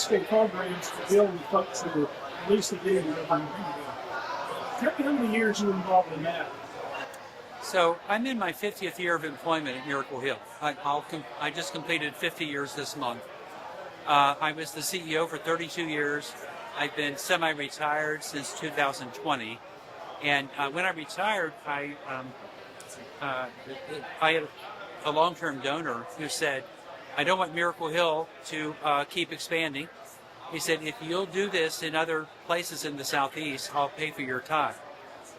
state programs to deal with folks that are least able to over in Tell me how many years you were involved in that. So I'm in my 50th year of employment at Miracle Hill. I just completed 50 years this month. I was the CEO for 32 years. I've been semi-retired since 2020. And when I retired, I had a long-term donor who said, I don't want Miracle Hill to keep expanding. He said, if you'll do this in other places in the Southeast, I'll pay for your time.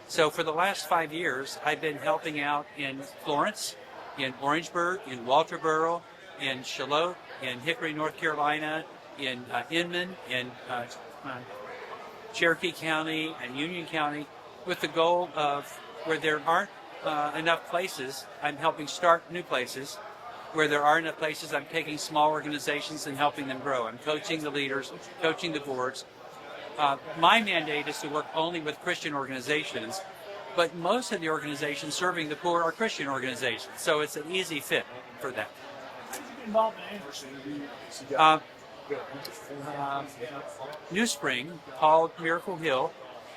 So for the last 5 years, I've been helping out in Florence, in Orangeburg, in Walterboro, in Charlotte, in Hickory, North Carolina, in Inman, in Cherokee County and Union County, with the goal of where there aren't enough places, I'm helping start new places. Where there are enough places, I'm taking small organizations and helping them grow. I'm coaching the leaders, coaching the boards. My mandate is to work only with Christian organizations, but most of the organizations serving the poor are Christian organizations, so it's an easy fit for that. Involved in Anderson? New Spring called Miracle Hill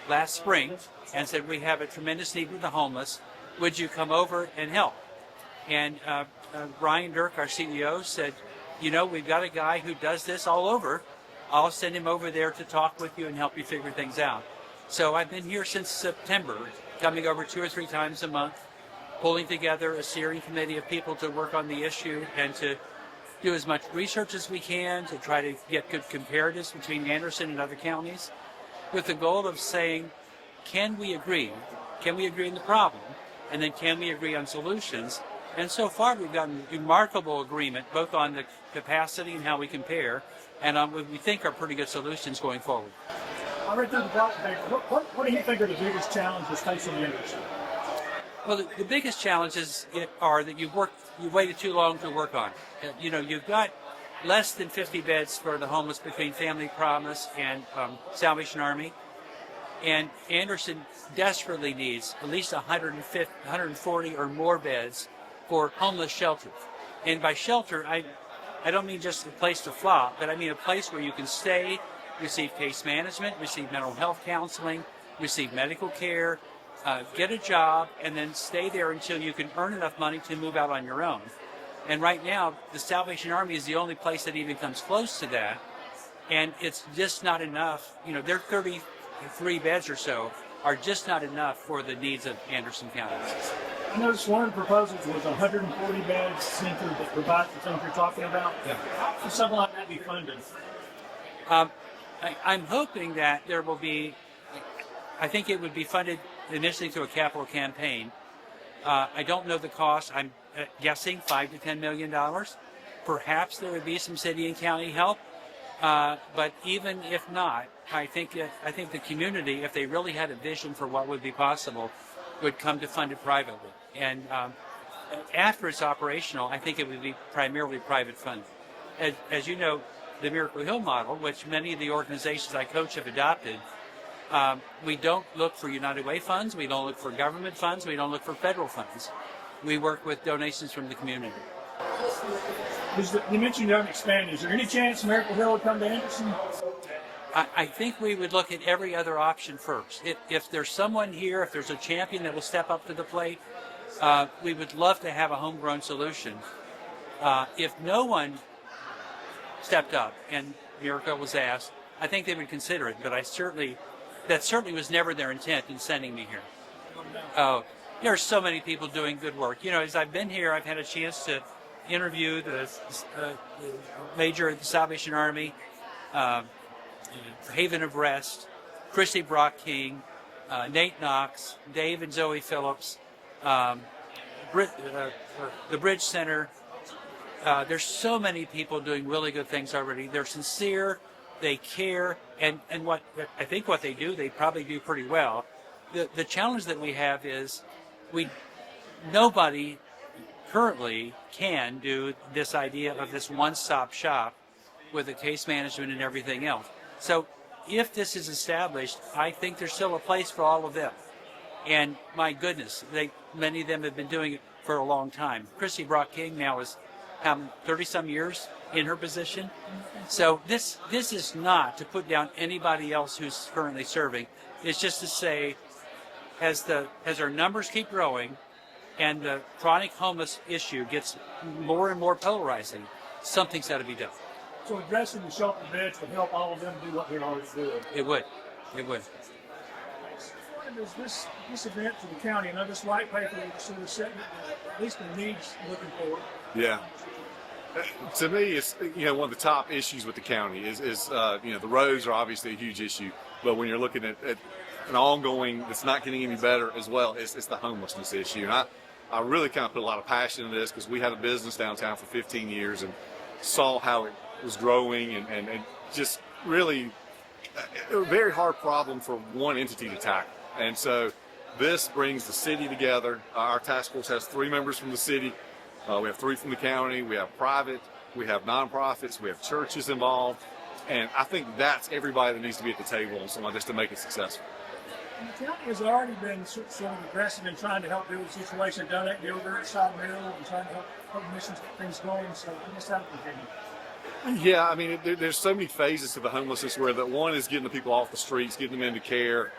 last spring and said, we have a tremendous need with the homeless. Would you come over and help? And Brian Dirk, our CEO, said, we've got a guy who does this all over. I'll send him over there to talk with you and help you figure things out. So I've been here since September, coming over 2 or 3 times a month, pulling together a steering committee of people to work on the issue and to do as much research as we can to try to get good comparatives between Anderson and other counties, with the goal of saying, can we agree? Can we agree on the problem? And then can we agree on solutions? And so far, we've gotten remarkable agreement, both on the capacity and how we compare, and on what we think are pretty good solutions going forward. I read through the ballot paper. What do you think are the biggest challenges facing Anderson? Well, the biggest challenges are that you waited too long to work on. You've got less than 50 beds for the homeless between Family Promise and Salvation Army. And Anderson desperately needs at least 140 or more beds for homeless shelters. And by shelter, I don't mean just a place to flop, but I mean a place where you can stay, receive case management, receive mental health counseling, receive medical care, get a job, and then stay there until you can earn enough money to move out on your own. And right now, the Salvation Army is the only place that even comes close to that, and it's just not enough. Their 33 beds or so are just not enough for the needs of Anderson County. I noticed one of the proposals was 140 bed center that provides the things you're talking about. Yeah. How can something like that be funded? I'm hoping that there will be, I think it would be funded initially through a capital campaign. I don't know the cost. I'm guessing $5 to $10 million. Perhaps there would be some city and county help. But even if not, I think the community, if they really had a vision for what would be possible, would come to fund it privately. And after it's operational, I think it would be primarily private funded. As you know, the Miracle Hill model, which many of the organizations I coach have adopted, we don't look for United Way funds, we don't look for government funds, we don't look for federal funds. We work with donations from the community. You mentioned you don't expand. Is there any chance Miracle Hill would come to Anderson? I think we would look at every other option first. If there's someone here, if there's a champion that will step up to the plate, we would love to have a homegrown solution. If no one stepped up and Miracle was asked, I think they would consider it, but that certainly was never their intent in sending me here. Oh, there are so many people doing good work. As I've been here, I've had a chance to interview the major of the Salvation Army, Haven of Rest, Christy Brock King, Nate Knox, Dave and Zoe Phillips, the Bridge Center. There's so many people doing really good things already. They're sincere, they care, and what they do, they probably do pretty well. The challenge that we have is nobody currently can do this idea of this one-stop shop with the case management and everything else. So if this is established, I think there's still a place for all of them. And my goodness, many of them have been doing it for a long time. Christy Brock King now is 30-some years in her position. So this is not to put down anybody else who's currently serving. It's just to say, as our numbers keep growing and the chronic homeless issue gets more and more polarizing, something's got to be done. So addressing the shelter beds would help all of them do what they're already doing. It would. It would. What is this event for the county? I know this white paper is sort of setting at least the needs looking forward. Yeah. To me, it's one of the top issues with the county is the roads are obviously a huge issue, but when you're looking at an ongoing that's not getting any better as well, it's the homelessness issue. And I really kind of put a lot of passion into this because we had a business downtown for 15 years and saw how it was growing and just really a very hard problem for one entity to tackle. And so this brings the city together. Our task force has 3 members from the city. We have 3 from the county. We have private. We have nonprofits. We have churches involved. And I think that's everybody that needs to be at the table on some of this to make it successful. And the county has already been sort of aggressive in trying to help deal with the situation, done that yogurt, side mill, and trying to help missions get things going. So I guess that will continue. Yeah, I mean, there's so many phases to the homelessness where the one is getting the people off the streets, getting them into care,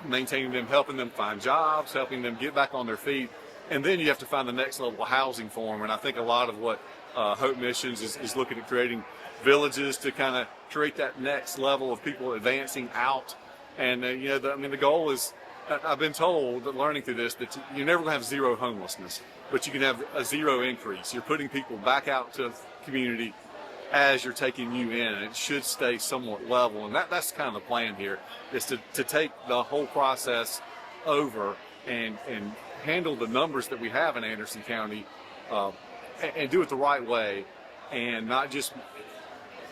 maintaining them, helping them find jobs, helping them get back on their feet. And then you have to find the next level of housing for them. And I think a lot of what Hope Missions is looking at creating villages to kind of create that next level of people advancing out. And, the goal is, I've been told, learning through this, that you're never going to have zero homelessness, but you can have a zero increase. You're putting people back out to the community as you're taking you in, and it should stay somewhat level. And that's kind of the plan here, is to take the whole process over and handle the numbers that we have in Anderson County and do it the right way, and not just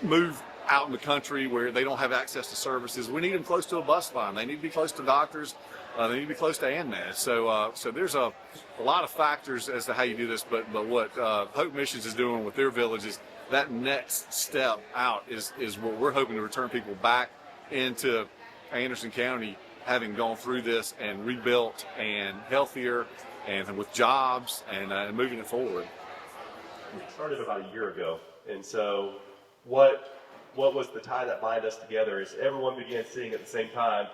move out in the country where they don't have access to services. We need them close to a bus line. They need to be close to doctors. They need to be close to ANMED. So there's a lot of factors as to how you do this, but what Hope Missions is doing with their villages, that next step out is what we're hoping to return people back into Anderson County, having gone through this and rebuilt and healthier and with jobs and moving it forward. We started about a year ago, and so what was the tie that bind us together is everyone began seeing at the same time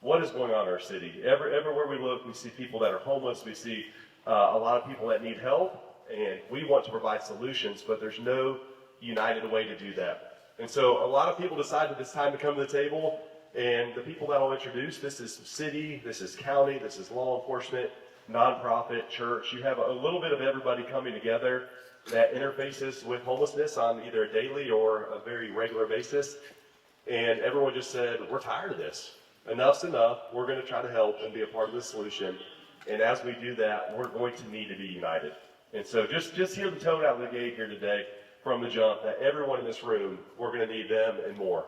what is going on in our city. Everywhere we look, we see people that are homeless, we see a lot of people that need help, and we want to provide solutions, but there's no united way to do that. And so a lot of people decided it's time to come to the table, and the people that I'll introduce, this is city, this is county, this is law enforcement, nonprofit, church. You have a little bit of everybody coming together that interfaces with homelessness on either a daily or a very regular basis. And everyone just said, we're tired of this. Enough's enough. We're going to try to help and be a part of the solution. And as we do that, we're going to need to be united. And so just hear the tone out of the gate here today from the jump that everyone in this room, we're going to need them and more.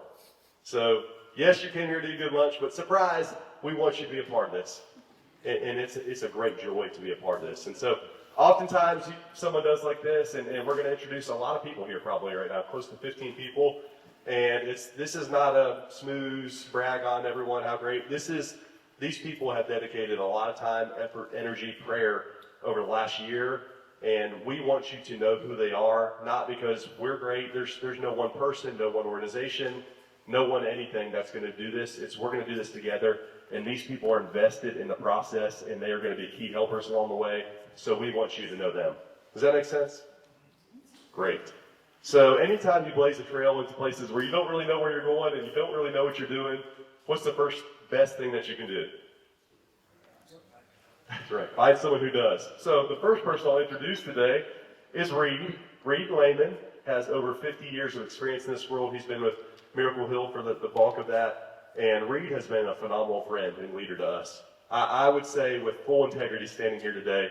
So yes, you came here to eat a good lunch, but surprise, we want you to be a part of this. And it's a great joy to be a part of this. And so oftentimes someone does like this, and we're going to introduce a lot of people here probably right now, close to 15 people. And this is not a smooth brag on everyone how great. These people have dedicated a lot of time, effort, energy, prayer over the last year. And we want you to know who they are, not because we're great. There's no one person, no one organization, no one anything that's going to do this. We're going to do this together. And these people are invested in the process, and they are going to be key helpers along the way. So we want you to know them. Does that make sense? Great. So anytime you blaze a trail into places where you don't really know where you're going and you don't really know what you're doing, what's the first best thing that you can do? That's right. Find someone who does. So the first person I'll introduce today is Reed. Reed Lehman has over 50 years of experience in this world. He's been with Miracle Hill for the bulk of that. And Reed has been a phenomenal friend and leader to us. I would say with full integrity standing here today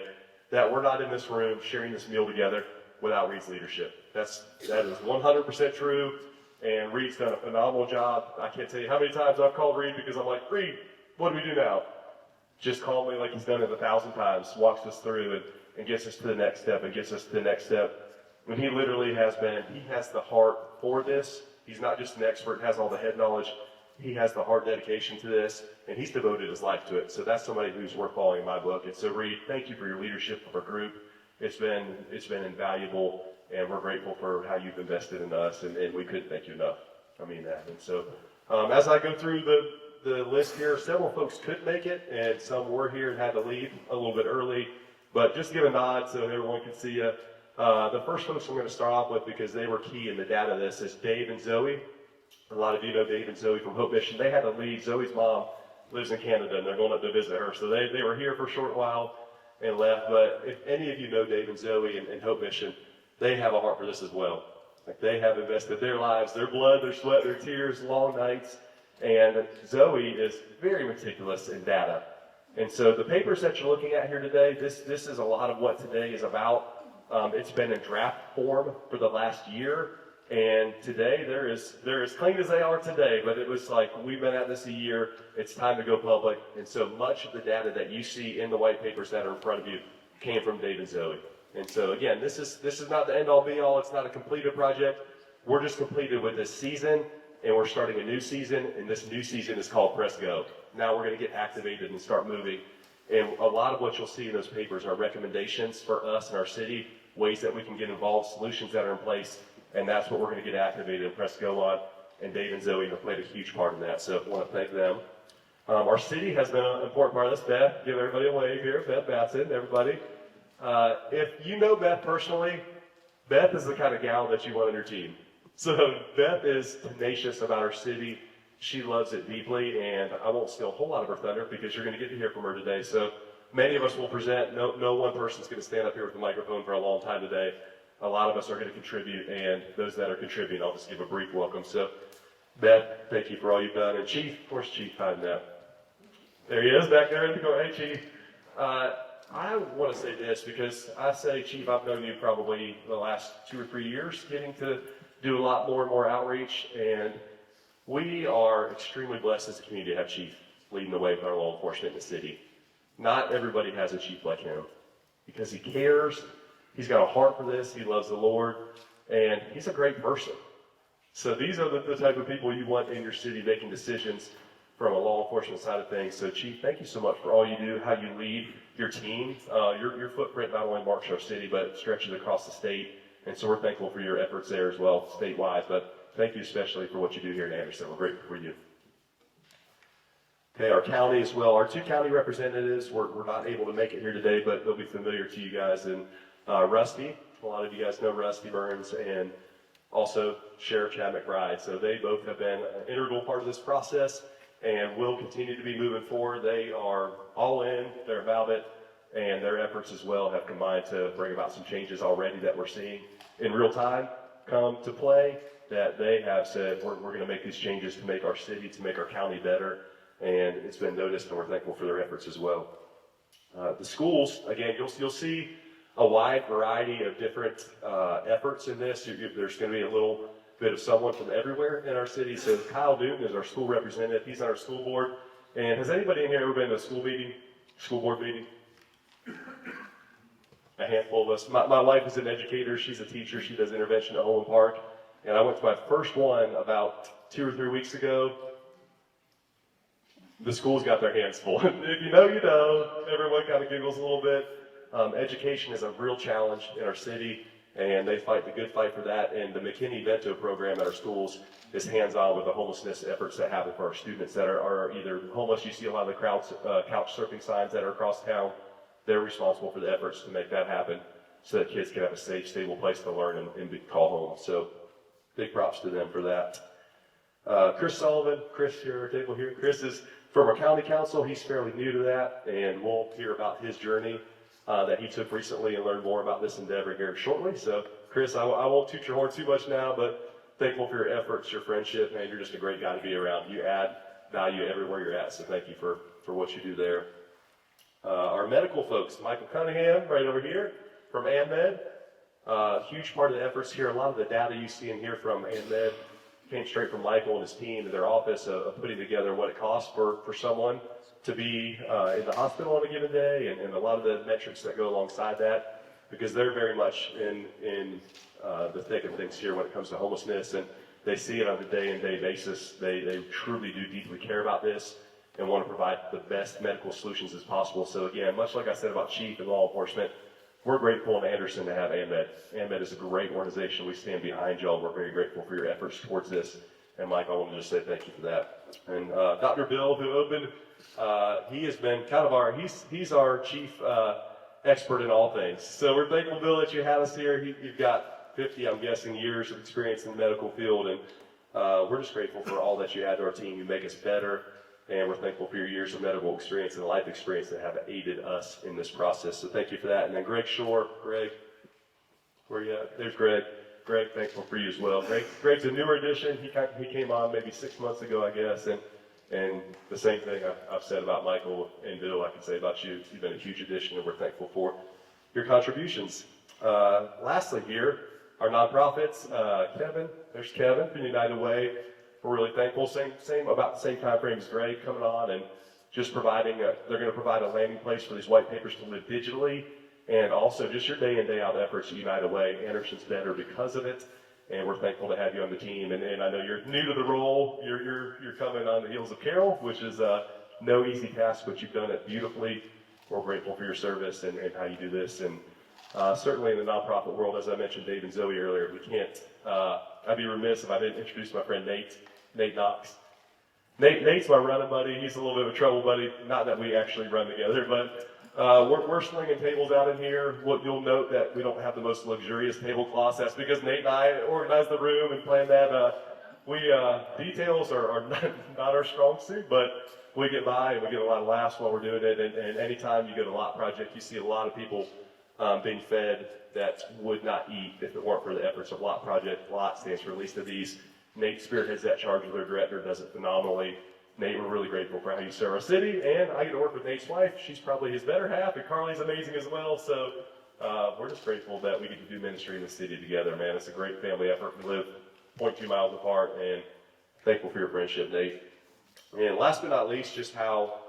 that we're not in this room sharing this meal together without Reed's leadership. That is 100% true, and Reed's done a phenomenal job. I can't tell you how many times I've called Reed because I'm like, Reed, what do we do now? Just call me like he's done it 1,000 times, walks us through and gets us to the next step and gets us to the next step. And he literally has the heart for this. He's not just an expert, has all the head knowledge. He has the heart dedication to this, and he's devoted his life to it. So that's somebody who's worth following in my book. And so Reed, thank you for your leadership of our group. It's been invaluable, and we're grateful for how you've invested in us, and we couldn't thank you enough. I mean that. And so as I go through the list here, several folks couldn't make it, and some were here and had to leave a little bit early, but just give a nod so everyone can see you. The first folks I'm going to start off with, because they were key in the data of this, is Dave and Zoe. A lot of you know Dave and Zoe from Hope Mission. They had to leave. Zoe's mom lives in Canada, and they're going up to visit her. So they were here for a short while and left. But if any of you know Dave and Zoe and Hope Mission, they have a heart for this as well. Like, they have invested their lives, their blood, their sweat, their tears, long nights. And Zoe is very meticulous in data. And so the papers that you're looking at here today, this is a lot of what today is about. It's been in draft form for the last year. And today, they're as clean as they are today, but it was like, we've been at this a year, it's time to go public. And so much of the data that you see in the white papers that are in front of you came from Dave and Zoe. And so again, this is not the end all be all, it's not a completed project. We're just completed with this season, and we're starting a new season, and this new season is called Press Go. Now we're gonna get activated and start moving. And a lot of what you'll see in those papers are recommendations for us and our city, ways that we can get involved, solutions that are in place. And that's what we're going to get activated and press go on. And Dave and Zoe have played a huge part in that, so I want to thank them. Our city has been an important part of this. Beth, give everybody a wave here. Beth Batson, everybody. If you know Beth personally, Beth is the kind of gal that you want on your team. So Beth is tenacious about our city. She loves it deeply, and I won't steal a whole lot of her thunder because you're going to get to hear from her today. So many of us will present. No one person's going to stand up here with the microphone for a long time today. A lot of us are going to contribute, and those that are contributing, I'll just give a brief welcome. So, Beth, thank you for all you've done. And Chief, of course, Chief timed that. There he is back there in the corner. Hey, Chief. I want to say this because I say, Chief, I've known you probably the last 2 or 3 years, getting to do a lot more and more outreach, and we are extremely blessed as a community to have Chief leading the way with our law enforcement in the city. Not everybody has a chief like him because he cares. He's got a heart for this. He loves the Lord, and he's a great person. So these are the type of people you want in your city making decisions from a law enforcement side of things. So, Chief, thank you so much for all you do, how you lead your team. Your footprint not only marks our city, but it stretches across the state. And so we're thankful for your efforts there as well, statewide. But thank you especially for what you do here in Anderson. We're grateful for you. Okay, our county as well. Our 2 county representatives were not able to make it here today, but they'll be familiar to you guys. And Rusty, a lot of you guys know Rusty Burns, and also Sheriff Chad McBride. So they both have been an integral part of this process and will continue to be moving forward. They are all in, they're about it, and their efforts as well have combined to bring about some changes already that we're seeing in real time come to play, that they have said, we're going to make these changes to make our city, to make our county better, and it's been noticed, and we're thankful for their efforts as well. The schools, again, you'll see a wide variety of different efforts in this. There's going to be a little bit of someone from everywhere in our city. So Kyle Newton is our school representative. He's on our school board. And has anybody in here ever been to a school board meeting? A handful of us. My wife is an educator. She's a teacher. She does intervention at Holland Park. And I went to my first one about 2 or 3 weeks ago. The school's got their hands full. If you know, you know. Everyone kind of giggles a little bit. Education is a real challenge in our city, and they fight the good fight for that. And the McKinney-Vento program at our schools is hands-on with the homelessness efforts that happen for our students that are either homeless. You see a lot of the couch surfing signs that are across town. They're responsible for the efforts to make that happen so that kids can have a safe, stable place to learn and call home. So big props to them for that. Chris Sullivan, Chris here, our table here. Chris is from our county council. He's fairly new to that, and we'll hear about his journey that he took recently and learn more about this endeavor here shortly. So, Chris, I won't toot your horn too much now, but thankful for your efforts, your friendship, man. You're just a great guy to be around. You add value everywhere you're at, so thank you for what you do there. Our medical folks, Michael Cunningham, right over here from AmMed. Huge part of the efforts here. A lot of the data you see in here from AmMed came straight from Michael and his team in their office of putting together what it costs for someone to be in the hospital on a given day, and a lot of the metrics that go alongside that, because they're very much in the thick of things here when it comes to homelessness, and they see it on a day-in-day basis. They truly do deeply care about this and want to provide the best medical solutions as possible. So again, much like I said about Chief and law enforcement, we're grateful in Anderson to have AMED. AMED is a great organization. We stand behind y'all. We're very grateful for your efforts towards this. And Mike, I want to just say thank you for that. And Dr. Bill, who opened, he has been kind of he's our chief expert in all things. So we're thankful, Bill, that you have us here. You've got 50, I'm guessing, years of experience in the medical field, and we're just grateful for all that you add to our team. You make us better, and we're thankful for your years of medical experience and life experience that have aided us in this process. So thank you for that. And then Greg Shore, Greg, where you at? There's Greg. Greg, thankful for you as well. Greg's a newer addition. He came on maybe 6 months ago, I guess, and the same thing I've said about Michael and Bill, I can say about you. You've been a huge addition, and we're thankful for your contributions. Lastly here, our nonprofits, Kevin, there's Kevin from United Way. We're really thankful. About the same time frame as Greg coming on and just providing, they're going to provide a landing place for these white papers to live digitally, and also just your day in, day out efforts at United Way. Anderson's better because of it, and we're thankful to have you on the team. And I know you're new to the role. You're coming on the heels of Carol, which is no easy task, but you've done it beautifully. We're grateful for your service and how you do this. And certainly in the nonprofit world, as I mentioned Dave and Zoe earlier, we can't, I'd be remiss if I didn't introduce my friend Nate Knox. Nate's my running buddy. He's a little bit of a trouble buddy. Not that we actually run together, but we're slinging tables out in here. You'll note that we don't have the most luxurious tablecloths. That's because Nate and I organized the room and planned that. Details are not our strong suit, but we get by and we get a lot of laughs while we're doing it. And anytime you go to a lot project, you see a lot of people being fed that would not eat if it weren't for the efforts of Lot Project. Lot stands for Least of These. Nate spearheads that charge with our director, does it phenomenally. Nate, we're really grateful for how you serve our city, and I get to work with Nate's wife. She's probably his better half, and Carly's amazing as well. So we're just grateful that we get to do ministry in the city together, man. It's a great family effort. We live 0.2 miles apart, and thankful for your friendship, Nate. And last but not least, just how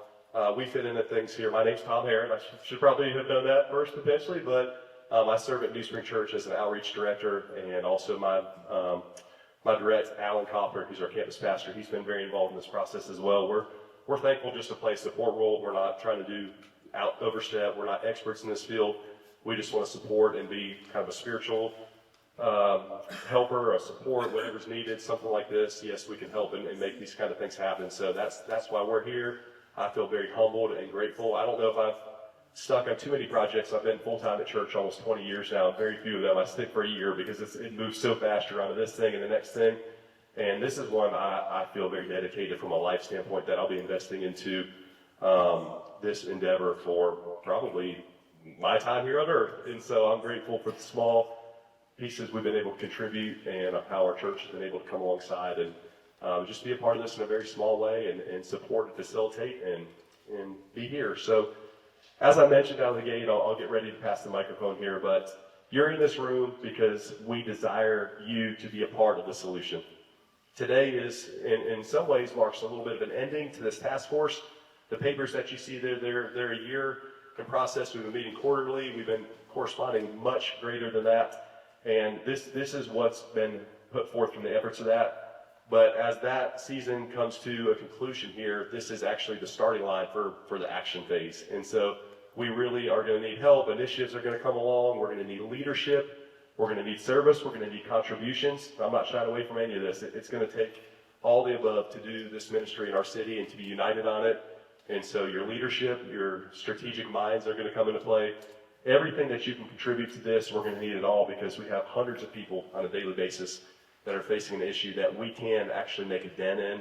we fit into things here. My name's Tom Herron. I should probably have done that first potentially, but I serve at New Spring Church as an outreach director, and also my direct, Alan Koffler, who's our campus pastor. He's been very involved in this process as well. We're thankful just to play a support role. We're not trying to overstep. We're not experts in this field. We just want to support and be kind of a spiritual helper, a support, whatever's needed, something like this. Yes, we can help and make these kind of things happen. So that's why we're here. I feel very humbled and grateful. I don't know if I've stuck on too many projects. I've been full-time at church almost 20 years now. Very few of them I stick for a year because it moves so fast. You're onto this thing and the next thing. And this is one I feel very dedicated from a life standpoint that I'll be investing into this endeavor for probably my time here on earth. And so I'm grateful for the small pieces we've been able to contribute and how our church has been able to come alongside and just be a part of this in a very small way and support and facilitate and be here. So as I mentioned out of the gate, I'll get ready to pass the microphone here, but you're in this room because we desire you to be a part of the solution. Today is, in some ways, marks a little bit of an ending to this task force. The papers that you see there, they're a year in process. We've been meeting quarterly. We've been corresponding much greater than that. And this is what's been put forth from the efforts of that. But as that season comes to a conclusion here, this is actually the starting line for the action phase. And so we really are going to need help. Initiatives are going to come along. We're going to need leadership. We're going to need service. We're going to need contributions. I'm not shying away from any of this. It's going to take all the above to do this ministry in our city and to be united on it. And so your leadership, your strategic minds are going to come into play. Everything that you can contribute to this, we're going to need it all because we have hundreds of people on a daily basis that are facing an issue that we can actually make a dent in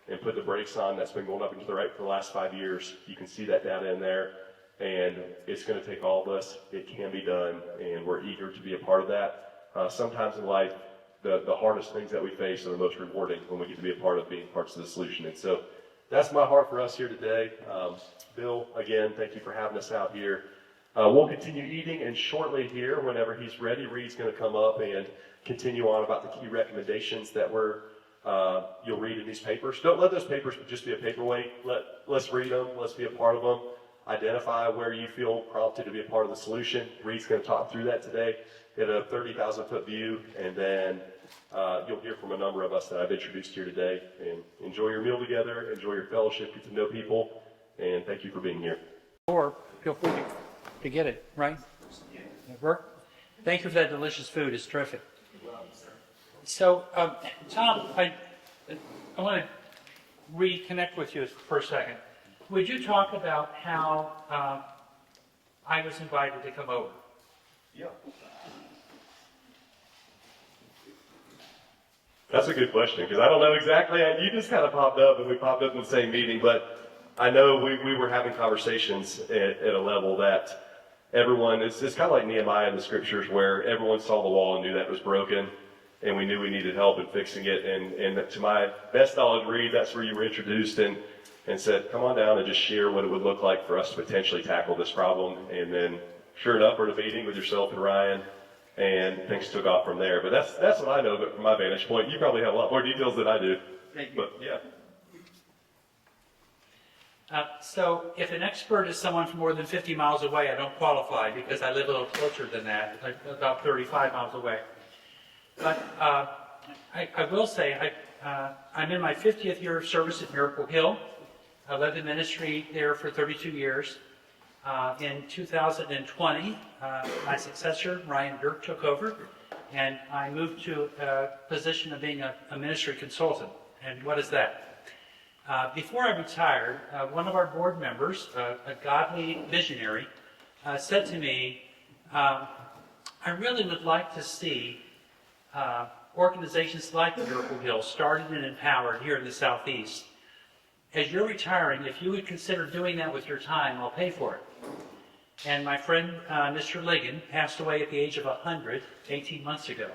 and put the brakes on. That's been going up and to the right for the last 5 years. You can see that data in there, and it's going to take all of us. It can be done, and we're eager to be a part of that. Sometimes in life, the hardest things that we face are the most rewarding when we get to be a part of being parts of the solution. And so that's my heart for us here today. Bill, again, thank you for having us out here. We'll continue eating, and shortly here, whenever he's ready, Reed's going to come up and continue on about the key recommendations that you'll read in these papers. Don't let those papers just be a paperweight. Let's read them. Let's be a part of them. Identify where you feel prompted to be a part of the solution. Reed's going to talk through that today in a 30,000-foot view, and then you'll hear from a number of us that I've introduced here today. And enjoy your meal together. Enjoy your fellowship. Get to know people. And thank you for being here. Or feel free to get it, right? It work? Thank you for that delicious food. It's terrific. So, Tom, I want to reconnect with you for a second. Would you talk about how I was invited to come over? Yeah. That's a good question, because I don't know exactly. You just kind of popped up, and we popped up in the same meeting, but I know we were having conversations at a level that everyone, it's kind of like Nehemiah in the scriptures, where everyone saw the wall and knew that it was broken, and we knew we needed help in fixing it. And to my best knowledge, Reed, that's where you were introduced and said, come on down and just share what it would look like for us to potentially tackle this problem. And then, sure enough, we're at a meeting with yourself and Ryan, and things took off from there. But that's what I know, but from my vantage point, you probably have a lot more details than I do. Thank you. But yeah. So if an expert is someone from more than 50 miles away, I don't qualify because I live a little closer than that, like about 35 miles away. But I will say I'm in my 50th year of service at Miracle Hill. I led the ministry there for 32 years. In 2020, my successor, Ryan Dirk, took over, and I moved to a position of being a ministry consultant. And what is that? Before I retired, one of our board members, a godly visionary, said to me, I really would like to see organizations like Miracle Hill started and empowered here in the Southeast. As you're retiring, if you would consider doing that with your time, I'll pay for it. And my friend, Mr. Ligon, passed away at the age of 100, 18 months ago,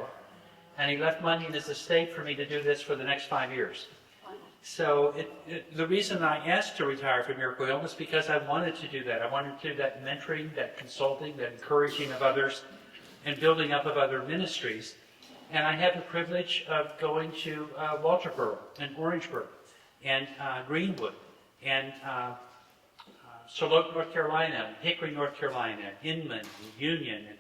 and he left money in his estate for me to do this for the next 5 years. So the reason I asked to retire from Miracle Hill was because I wanted to do that. I wanted to do that mentoring, that consulting, that encouraging of others, and building up of other ministries. And I had the privilege of going to Walterboro and Orangeburg and Greenwood and Charlotte, North Carolina, Hickory, North Carolina, Inman, Union, and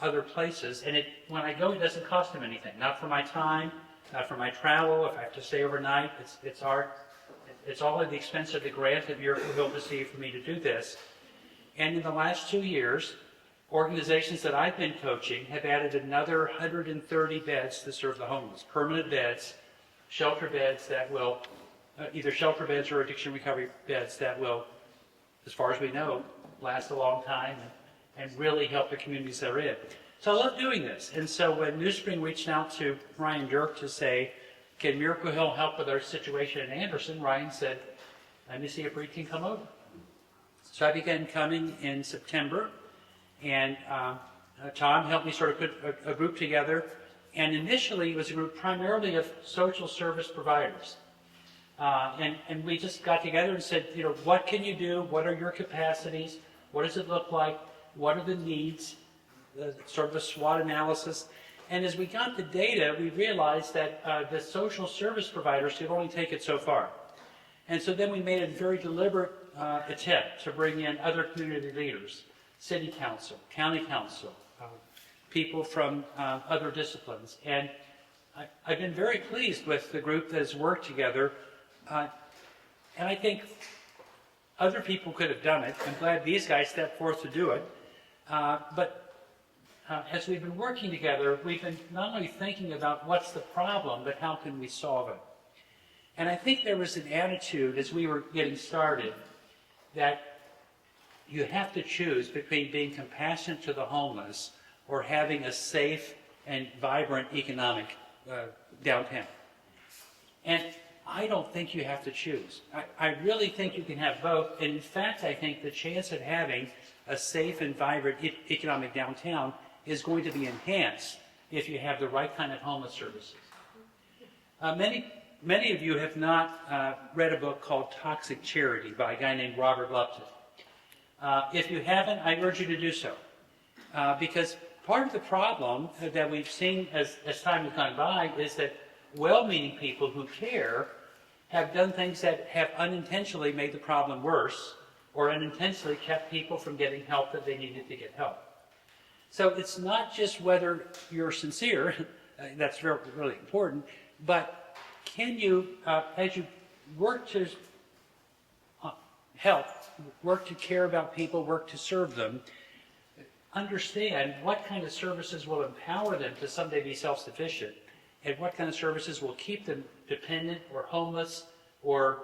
other places. And when I go, it doesn't cost them anything. Not for my time, not for my travel. If I have to stay overnight, it's all at the expense of the grant that Miracle Hill received for me to do this. And in the last 2 years, organizations that I've been coaching have added another 130 beds to serve the homeless, permanent beds, shelter beds that will, either shelter beds or addiction recovery beds that will, as far as we know, last a long time and really help the communities they're in. So I love doing this. And so when New Spring reached out to Ryan Dirk to say, can Miracle Hill help with our situation in Anderson, Ryan said, let me see if Reed can come over. So I began coming in September, and Tom helped me sort of put a group together. And initially it was a group primarily of social service providers. And we just got together and said, what can you do? What are your capacities? What does it look like? What are the needs? Sort of a SWOT analysis. And as we got the data, we realized that the social service providers could only take it so far. And so then we made a very deliberate attempt to bring in other community leaders, city council, county council, people from other disciplines. And I've been very pleased with the group that has worked together. And I think other people could have done it. I'm glad these guys stepped forth to do it. But as we've been working together, we've been not only thinking about what's the problem, but how can we solve it. And I think there was an attitude as we were getting started that you have to choose between being compassionate to the homeless or having a safe and vibrant economic downtown. And I don't think you have to choose. I really think you can have both. And in fact, I think the chance of having a safe and vibrant economic downtown is going to be enhanced if you have the right kind of homeless services. Many of you have not read a book called Toxic Charity by a guy named Robert Lupton. If you haven't, I urge you to do so. Because part of the problem that we've seen as time has gone by is that well-meaning people who care have done things that have unintentionally made the problem worse or unintentionally kept people from getting help that they needed to get help. So it's not just whether you're sincere, that's really important, but can you, as you work to help, work to care about people, work to serve them, understand what kind of services will empower them to someday be self-sufficient, and what kind of services will keep them dependent or homeless or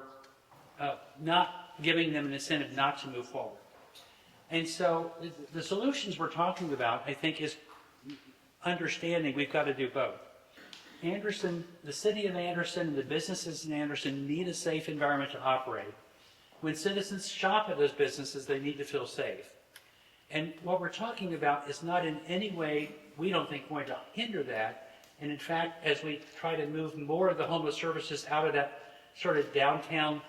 not giving them an incentive not to move forward. And so the solutions we're talking about, I think, is understanding we've got to do both. Anderson, the city of Anderson and the businesses in Anderson need a safe environment to operate. When citizens shop at those businesses, they need to feel safe. And what we're talking about is not in any way, we don't think, going to hinder that. And in fact, as we try to move more of the homeless services out of that sort of downtown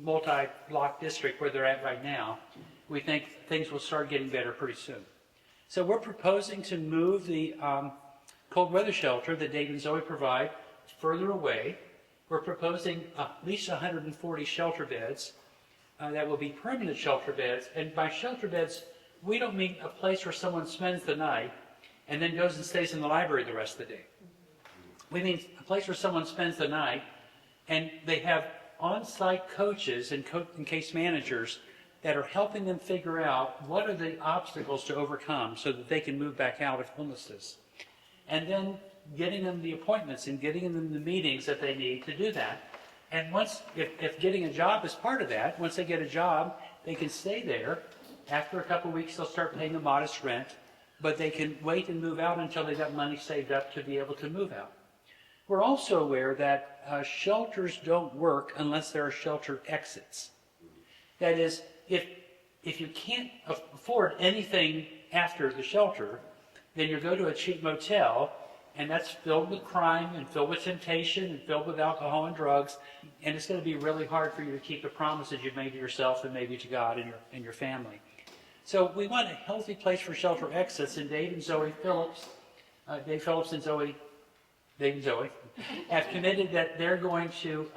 multi-block district where they're at right now, we think things will start getting better pretty soon. So we're proposing to move the cold weather shelter that Dave and Zoe provide further away. We're proposing at least 140 shelter beds that will be permanent shelter beds. And by shelter beds, we don't mean a place where someone spends the night and then goes and stays in the library the rest of the day. We mean a place where someone spends the night and they have on-site coaches and case managers that are helping them figure out what are the obstacles to overcome so that they can move back out of homelessness. And then getting them the appointments and getting them the meetings that they need to do that. And once, if getting a job is part of that, once they get a job, they can stay there. After a couple of weeks, they'll start paying a modest rent, but they can wait and move out until they've got money saved up to be able to move out. We're also aware that shelters don't work unless there are shelter exits. That is, if you can't afford anything after the shelter, then you go to a cheap motel, and that's filled with crime and filled with temptation and filled with alcohol and drugs, and it's going to be really hard for you to keep the promises you've made to yourself and maybe to God and your family. So we want a healthy place for shelter exits, and Dave and Zoe Phillips, Dave Phillips and Zoe, Dave and Zoe, have committed that they're going to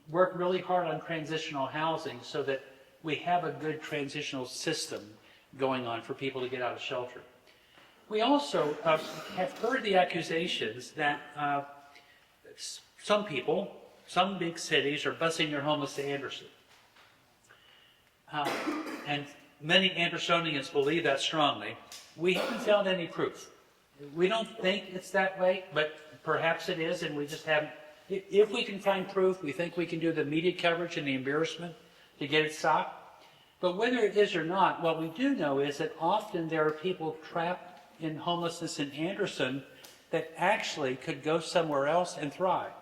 work really hard on transitional housing so that we have a good transitional system going on for people to get out of shelter. We also have heard the accusations that some people, some big cities, are busing their homeless to Anderson. And many Andersonians believe that strongly. We haven't found any proof. We don't think it's that way, but perhaps it is, and we just haven't. If we can find proof, we think we can do the media coverage and the embarrassment to get it stopped. But whether it is or not, what we do know is that often there are people trapped in homelessness in Anderson that actually could go somewhere else and thrive.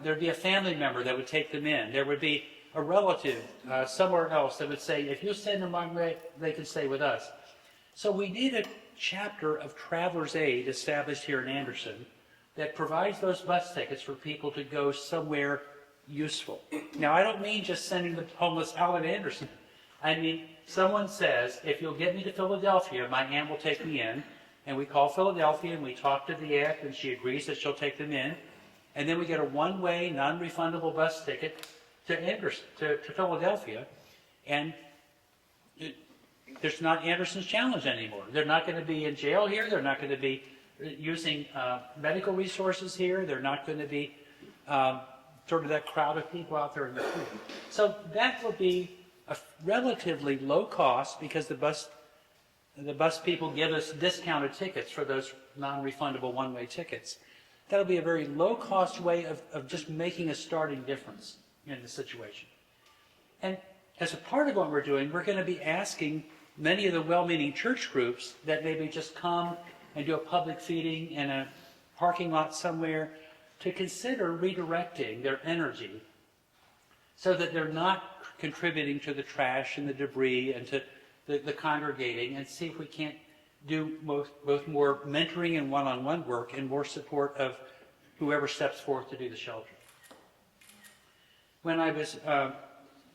There'd be a family member that would take them in. There would be a relative somewhere else that would say, if you send them my way, they can stay with us. So we need a chapter of Traveler's Aid established here in Anderson that provides those bus tickets for people to go somewhere useful. Now, I don't mean just sending the homeless out of Anderson. I mean, someone says, if you'll get me to Philadelphia, my aunt will take me in. And we call Philadelphia and we talk to the aunt and she agrees that she'll take them in. And then we get a one-way, non-refundable bus ticket to Anderson, to Philadelphia. And there's not Anderson's Challenge anymore. They're not going to be in jail here. They're not going to be using medical resources here. They're not going to be sort of that crowd of people out there in the street. So that will be a relatively low cost because the bus people give us discounted tickets for those non-refundable one-way tickets. That'll be a very low-cost way of just making a starting difference in the situation. And as a part of what we're doing, we're going to be asking many of the well-meaning church groups that maybe just come and do a public feeding in a parking lot somewhere to consider redirecting their energy so that they're not contributing to the trash and the debris and to the congregating, and see if we can't do both more mentoring and one-on-one work and more support of whoever steps forth to do the shelter. When I was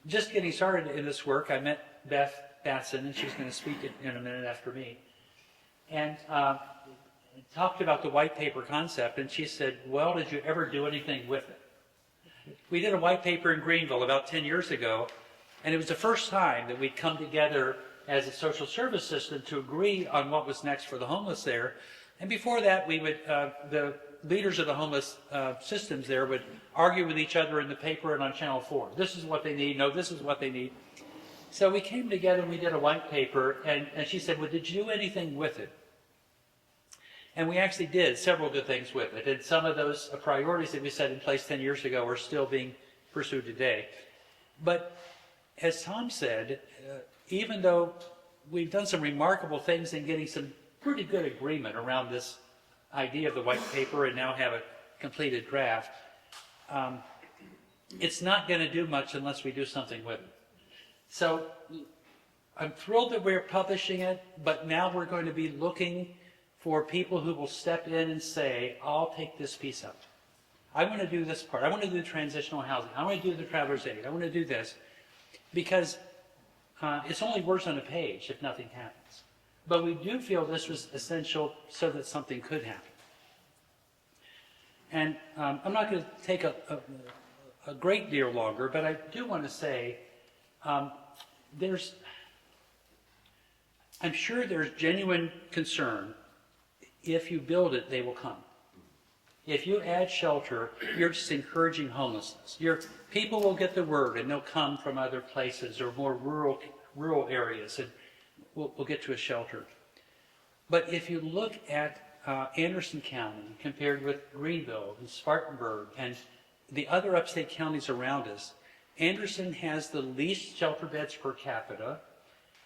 just getting started in this work, I met Beth Batson, and she's going to speak in a minute after me, and talked about the white paper concept, and she said, well, did you ever do anything with it? We did a white paper in Greenville about 10 years ago, and it was the first time that we'd come together as a social service system to agree on what was next for the homeless there. And before that, we would, the leaders of the homeless systems there would argue with each other in the paper and on Channel 4. This is what they need. No, this is what they need. So we came together and we did a white paper, and she said, well, did you do anything with it? And we actually did several good things with it. And some of those priorities that we set in place 10 years ago are still being pursued today. But as Tom said, even though we've done some remarkable things in getting some pretty good agreement around this idea of the white paper and now have a completed draft, it's not going to do much unless we do something with it. So I'm thrilled that we're publishing it, but now we're going to be looking for people who will step in and say, I'll take this piece up. I want to do this part. I want to do the transitional housing. I want to do the traveler's aid. I want to do this. Because it's only words on a page if nothing happens. But we do feel this was essential so that something could happen. And I'm not going to take a great deal longer, but I do want to say I'm sure there's genuine concern. If you build it, they will come. If you add shelter, you're just encouraging homelessness. People will get the word, and they'll come from other places or more rural areas, and we'll get to a shelter. But if you look at Anderson County compared with Greenville and Spartanburg and the other upstate counties around us, Anderson has the least shelter beds per capita,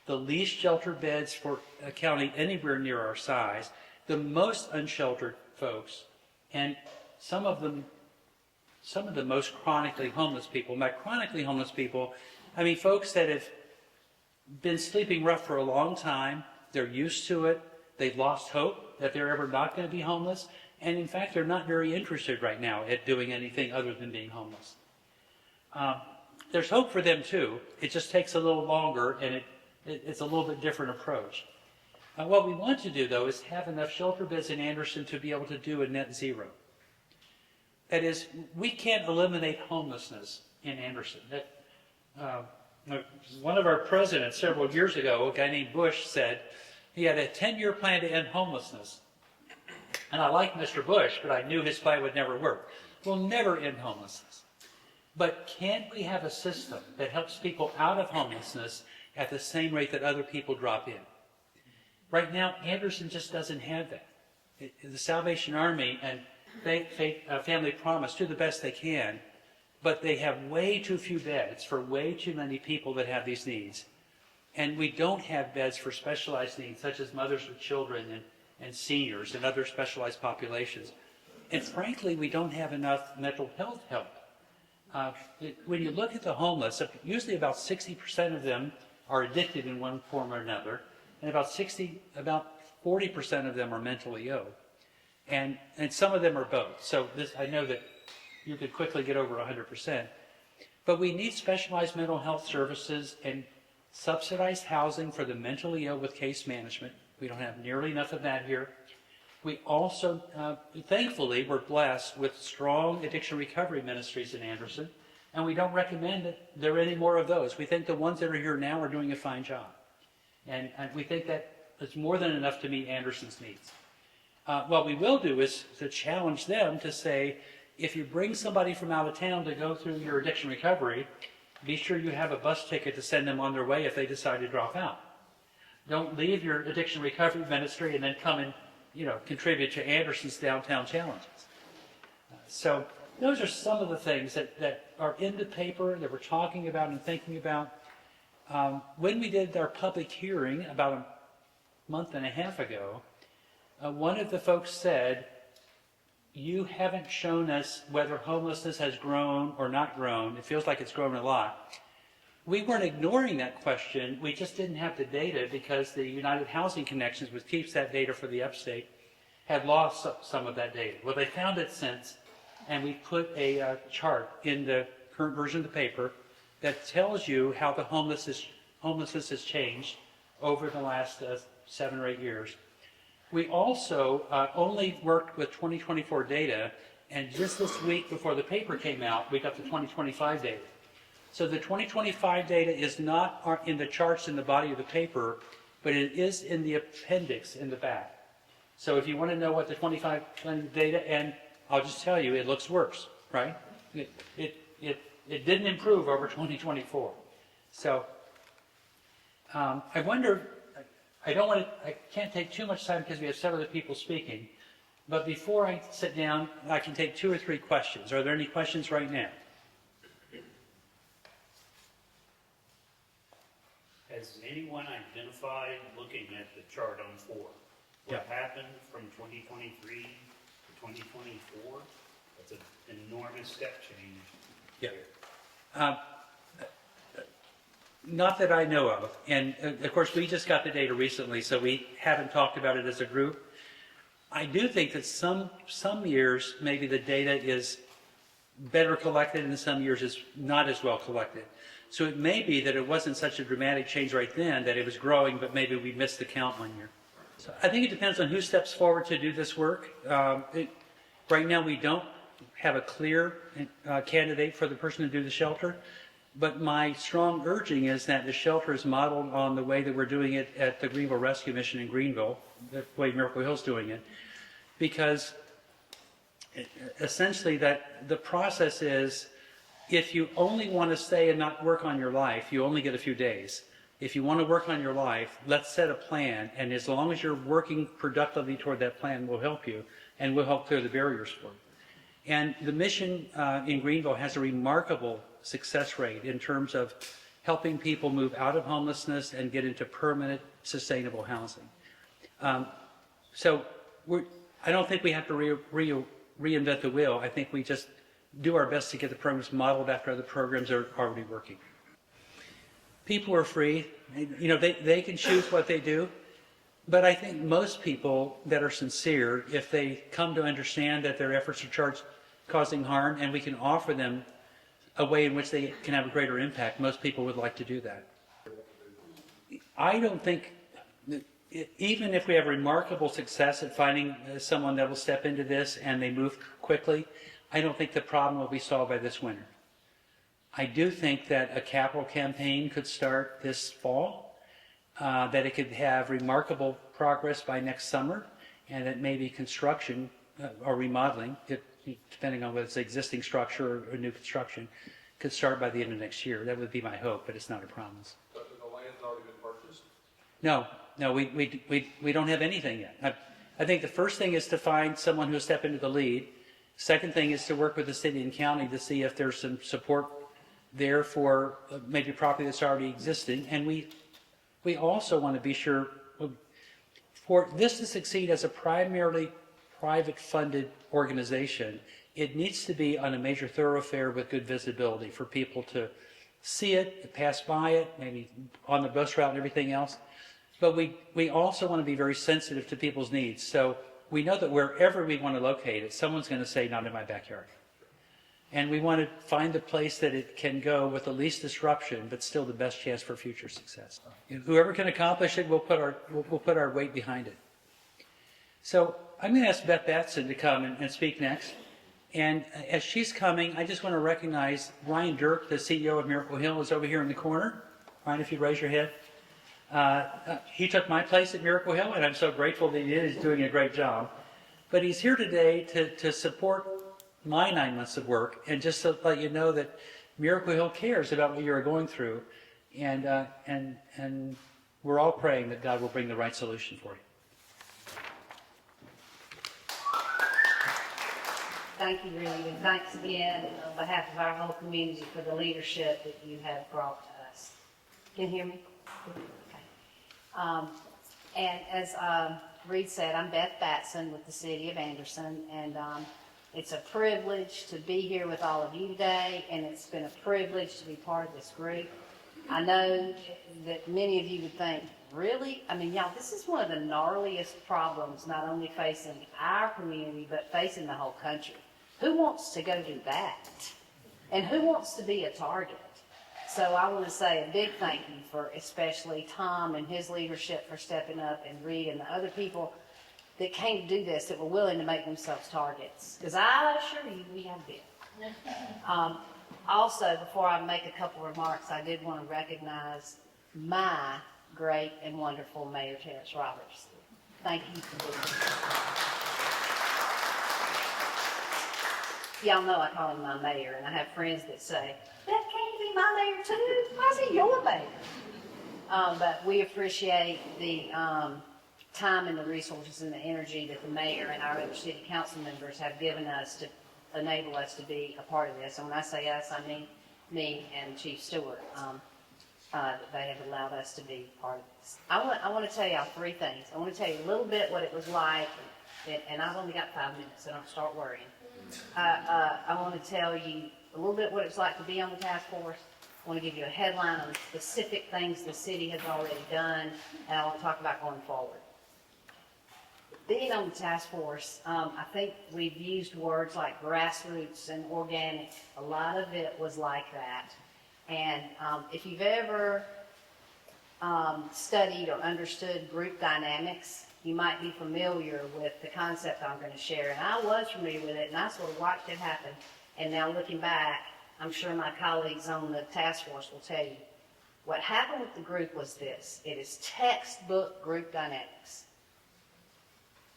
the least shelter beds for a county anywhere near our size, the most unsheltered folks, and some of the most chronically homeless people. By chronically homeless people, I mean folks that have been sleeping rough for a long time, they're used to it, they've lost hope that they're ever not going to be homeless, and in fact they're not very interested right now at doing anything other than being homeless. There's hope for them too, it just takes a little longer and it's a little bit different approach. What we want to do, though, is have enough shelter beds in Anderson to be able to do a net zero. That is, we can't eliminate homelessness in Anderson. One of our presidents several years ago, a guy named Bush, said he had a 10-year plan to end homelessness. And I like Mr. Bush, but I knew his plan would never work. We'll never end homelessness. But can we have a system that helps people out of homelessness at the same rate that other people drop in? Right now, Anderson just doesn't have that. The Salvation Army and Family Promise do the best they can, but they have way too few beds for way too many people that have these needs. And we don't have beds for specialized needs, such as mothers with children and seniors and other specialized populations. And frankly, we don't have enough mental health help. When you look at the homeless, usually about 60% of them are addicted in one form or another, and about 40% of them are mentally ill. And some of them are both. So I know that you could quickly get over 100%. But we need specialized mental health services and subsidized housing for the mentally ill with case management. We don't have nearly enough of that here. We also, thankfully, we're blessed with strong addiction recovery ministries in Anderson, and we don't recommend that there are any more of those. We think the ones that are here now are doing a fine job. And we think that it's more than enough to meet Anderson's needs. What we will do is to challenge them to say, if you bring somebody from out of town to go through your addiction recovery, be sure you have a bus ticket to send them on their way if they decide to drop out. Don't leave your addiction recovery ministry and then come and contribute to Anderson's downtown challenges. So those are some of the things that are in the paper that we're talking about and thinking about. When we did our public hearing about a month and a half ago, one of the folks said, you haven't shown us whether homelessness has grown or not grown. It feels like it's grown a lot. We weren't ignoring that question. We just didn't have the data because the United Housing Connections, which keeps that data for the upstate, had lost some of that data. Well, they found it since, and we put a chart in the current version of the paper that tells you how the homelessness has changed over the last 7 or 8 years. We also only worked with 2024 data, and just this week before the paper came out, we got the 2025 data. So the 2025 data is not in the charts in the body of the paper, but it is in the appendix in the back. So if you want to know what the 25 data, and I'll just tell you, it looks worse, right? It didn't improve over 2024. So I wonder, I can't take too much time because we have several other people speaking, but before I sit down, I can take 2 or 3 questions. Are there any questions right now? Has anyone identified, looking at the chart on 4, what happened from 2023 to 2024? That's an enormous step change. Yeah. Not that I know of. And of course, we just got the data recently, so we haven't talked about it as a group. I do think that some years, maybe the data is better collected and some years is not as well collected. So it may be that it wasn't such a dramatic change right then, that it was growing, but maybe we missed the count 1 year. So I think it depends on who steps forward to do this work. Right now, we don't have a clear candidate for the person to do the shelter, but my strong urging is that the shelter is modeled on the way that we're doing it at the Greenville Rescue Mission in Greenville, the way Miracle Hill's doing it, because essentially that the process is, if you only want to stay and not work on your life, you only get a few days. If you want to work on your life, let's set a plan, and as long as you're working productively toward that plan, we'll help you, and we'll help clear the barriers for you. And the mission in Greenville has a remarkable success rate in terms of helping people move out of homelessness and get into permanent, sustainable housing. So I don't think we have to reinvent the wheel. I think we just do our best to get the programs modeled after other programs that are already working. People are free. You know, they can choose what they do. But I think most people that are sincere, if they come to understand that their efforts are causing harm and we can offer them a way in which they can have a greater impact, most people would like to do that. I don't think, even if we have remarkable success at finding someone that will step into this and they move quickly, I don't think the problem will be solved by this winter. I do think that a capital campaign could start this fall, that it could have remarkable progress by next summer, and that maybe construction or remodeling, depending on whether it's existing structure or new construction, could start by the end of next year. That would be my hope, but it's not a promise. But the land's already been purchased? No, we don't have anything yet. I think the first thing is to find someone who will step into the lead. Second thing is to work with the city and county to see if there's some support there for maybe property that's already existing. And we also want to be sure, for this to succeed as a primarily private funded organization, it needs to be on a major thoroughfare with good visibility for people to see it, pass by it, maybe on the bus route and everything else. But we also want to be very sensitive to people's needs. So we know that wherever we want to locate it, someone's going to say, not in my backyard. And we want to find a place that it can go with the least disruption, but still the best chance for future success. Whoever can accomplish it, we'll put our weight behind it. So I'm going to ask Beth Batson to come and speak next. And as she's coming, I just want to recognize Ryan Dirk, the CEO of Miracle Hill, is over here in the corner. Ryan, if you'd raise your head. He took my place at Miracle Hill, and I'm so grateful that he is. He's doing a great job. But he's here today to support my 9 months of work, and just to let you know that Miracle Hill cares about what you're going through, and we're all praying that God will bring the right solution for you. Thank you, really, and thanks again on behalf of our whole community for the leadership that you have brought to us. Can you hear me? Okay. And as Reed said, I'm Beth Batson with the City of Anderson, and it's a privilege to be here with all of you today, and it's been a privilege to be part of this group. I know that many of you would think, really? I mean, y'all, this is one of the gnarliest problems, not only facing our community, but facing the whole country. Who wants to go do that? And who wants to be a target? So I want to say a big thank you for especially Tom and his leadership for stepping up, and Reed and the other people that came to do this, that were willing to make themselves targets. Because I assure you, we have been. Also, before I make a couple remarks, I did want to recognize my great and wonderful Mayor, Terrence Roberts. Thank you for being here. Y'all know I call him my mayor, and I have friends that say, that can't be my mayor too. Why is he your mayor? But we appreciate the time and the resources and the energy that the mayor and our other city council members have given us to enable us to be a part of this. And when I say us, I mean me and Chief Stewart. That they have allowed us to be part of this. I want to tell y'all three things. I want to tell you a little bit what it was like, and I've only got 5 minutes, so don't start worrying. I want to tell you a little bit what it's like to be on the task force. I want to give you a headline on specific things the city has already done, and I want to talk about going forward. Being on the task force, I think we've used words like grassroots and organic. A lot of it was like that. And if you've ever studied or understood group dynamics, you might be familiar with the concept I'm going to share. And I was familiar with it, and I sort of watched it happen. And now looking back, I'm sure my colleagues on the task force will tell you. What happened with the group was this. It is textbook group dynamics.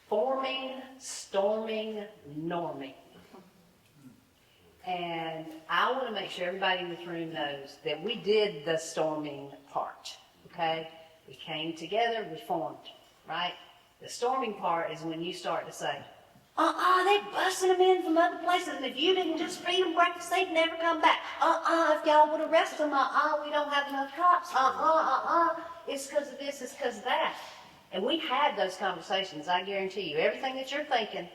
Forming, storming, norming. And I want to make sure everybody in this room knows that we did the storming part, okay? We came together, we formed, right? The storming part is when you start to say, they busting them in from other places, and if you didn't just feed them breakfast, they'd never come back. If y'all would arrest them, we don't have enough cops. It's because of this, it's because of that. And we had those conversations, I guarantee you. Everything that you're thinking,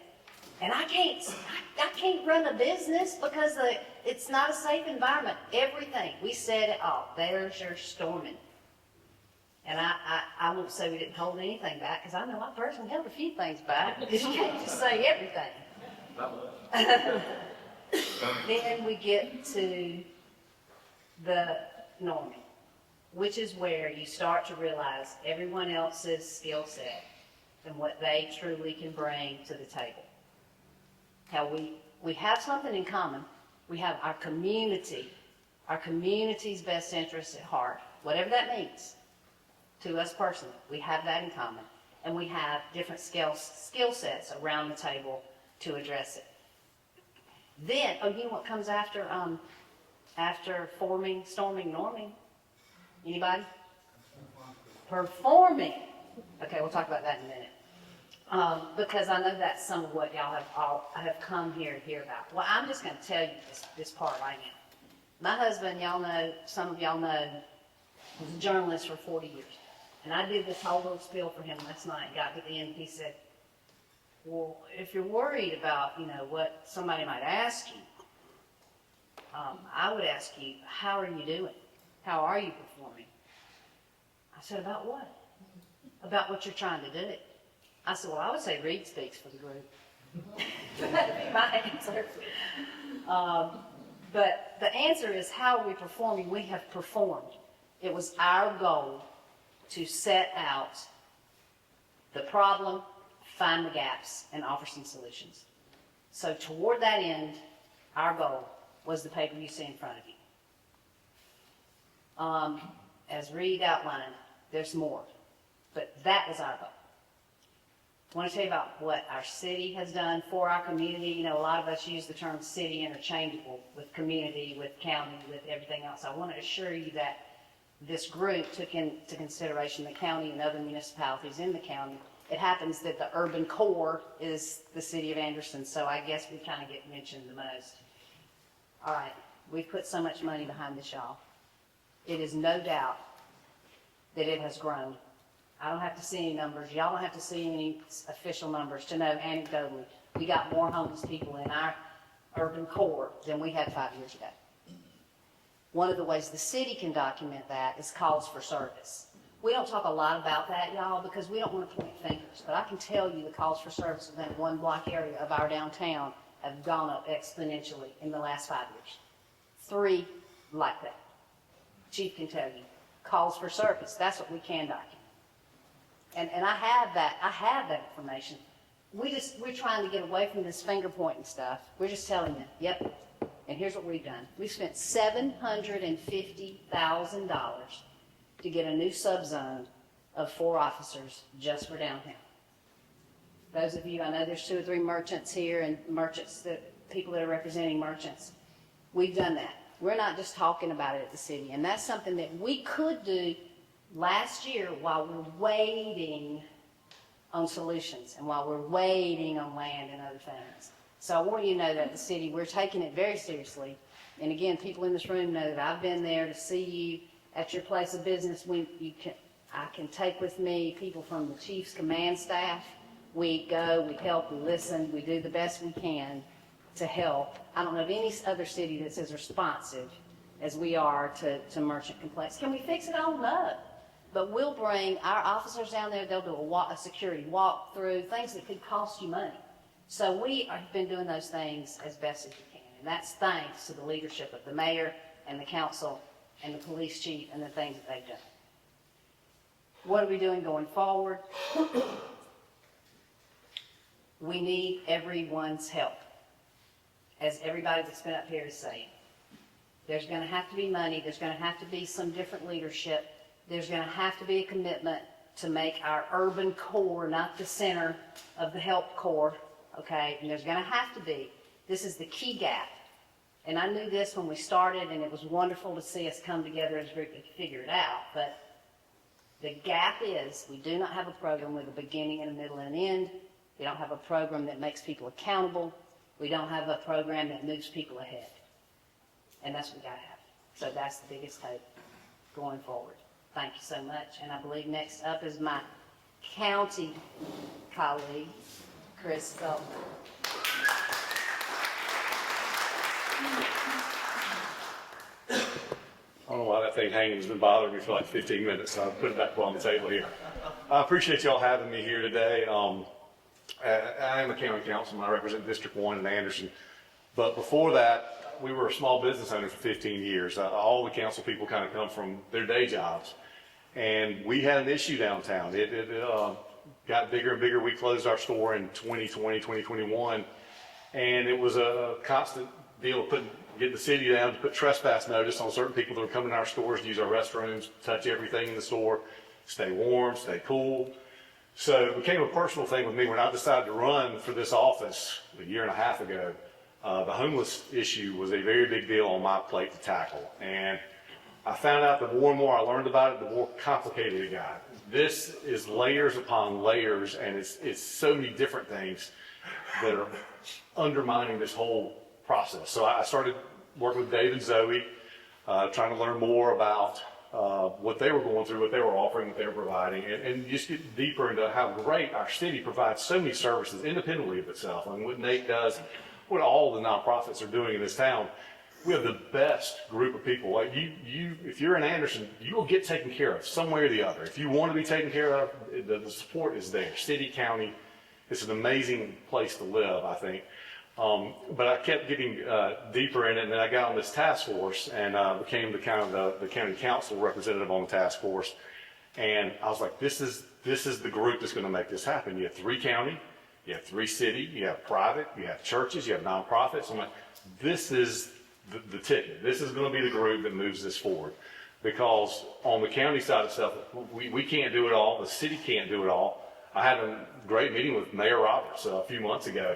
and I can't run a business because it's not a safe environment. Everything. We said it all. There's your storming. And I won't say we didn't hold anything back, because I know I personally held a few things back, because you can't just say everything. Then we get to the norming, which is where you start to realize everyone else's skill set and what they truly can bring to the table. How we have something in common. We have our community's best interests at heart, whatever that means to us personally. We have that in common, and we have different skill sets around the table to address it. Then, you know what comes after forming, storming, norming? Anybody? Performing. Okay, we'll talk about that in a minute. Because I know that's some of what y'all have come here to hear about. Well, I'm just going to tell you this part right now. My husband, some of y'all know, was a journalist for 40 years. And I did this whole little spiel for him last night. Got to the end, he said, well, if you're worried about, what somebody might ask you, I would ask you, how are you doing? How are you performing? I said, about what? About what you're trying to do. I said, well, I would say Reed speaks for the group. That'd be my answer. But the answer is, how are we performing? We have performed. It was our goal to set out the problem, find the gaps, and offer some solutions. So toward that end, our goal was the paper you see in front of you. As Reed outlined, there's more, but that was our goal. I want to tell you about what our city has done for our community. A lot of us use the term city interchangeable with community, with county, with everything else. I want to assure you that this group took into consideration the county and other municipalities in the county. It happens that the urban core is the city of Anderson, so I guess we kind of get mentioned the most. All right, we've put so much money behind this, y'all. It is no doubt that it has grown. I don't have to see any numbers. Y'all don't have to see any official numbers to know anecdotally we got more homeless people in our urban core than we had 5 years ago. One of the ways the city can document that is calls for service. We don't talk a lot about that, y'all, because we don't want to point fingers, but I can tell you the calls for service within one block area of our downtown have gone up exponentially in the last 5 years. 3 like that. Chief can tell you. Calls for service, that's what we can document. And I have that information. We're trying to get away from this finger pointing stuff. We're just telling you, yep. And here's what we've done. We've spent $750,000 to get a new subzone of 4 officers just for downtown. Those of you, I know there's 2 or 3 merchants here and people that are representing merchants. We've done that. We're not just talking about it at the city. And that's something that we could do last year, while we're waiting on solutions and while we're waiting on land and other things. So I want you to know that the city, we're taking it very seriously. And again, people in this room know that I've been there to see you at your place of business. I can take with me people from the chief's command staff. We go, we help, we listen, we do the best we can to help. I don't know of any other city that's as responsive as we are to merchant complaints. Can we fix it on up? But we'll bring our officers down there, they'll do a security walkthrough, things that could cost you money. So we have been doing those things as best as we can. And that's thanks to the leadership of the mayor and the council and the police chief and the things that they've done. What are we doing going forward? We need everyone's help. As everybody that's been up here is saying, there's going to have to be money. There's going to have to be some different leadership. There's going to have to be a commitment to make our urban core, not the center of the help core, okay? And there's going to have to be. This is the key gap. And I knew this when we started, and it was wonderful to see us come together as a group and figure it out. But the gap is we do not have a program with a beginning and a middle and an end. We don't have a program that makes people accountable. We don't have a program that moves people ahead. And that's what we got to have. So that's the biggest hope going forward. Thank you so much. And I believe next up is my county colleague, Chris Feldman. I don't know why that thing hanging has been bothering me for like 15 minutes, so I'll put it back on the table here. I appreciate y'all having me here today. I am a county councilman. I represent District 1 in Anderson. But before that, we were a small business owner for 15 years. All the council people kind of come from their day jobs. And we had an issue downtown. It got bigger and bigger. We closed our store in 2020, 2021. And it was a constant deal of getting the city down to put trespass notice on certain people that were coming to our stores to use our restrooms, touch everything in the store, stay warm, stay cool. So it became a personal thing with me when I decided to run for this office a year and a half ago. The homeless issue was a very big deal on my plate to tackle. And I found out the more and more I learned about it, the more complicated it got. This is layers upon layers, and it's so many different things that are undermining this whole process. So I started working with Dave and Zoe, trying to learn more about what they were going through, what they were offering, what they were providing, and just get deeper into how great our city provides so many services independently of itself. I mean, what Nate does, what all the nonprofits are doing in this town. We have the best group of people. Like if you're in Anderson, you will get taken care of some way or the other. If you want to be taken care of, the support is there. City, county, it's an amazing place to live, I think. But I kept getting deeper in it, and then I got on this task force and became the county council representative on the task force. And I was like, this is the group that's going to make this happen. You have 3 county, you have 3 city, you have private, you have churches, you have nonprofits. I'm like, this is the ticket. This is going to be the group that moves this forward. Because on the county side of stuff, we can't do it all. The city can't do it all. I had a great meeting with Mayor Roberts a few months ago.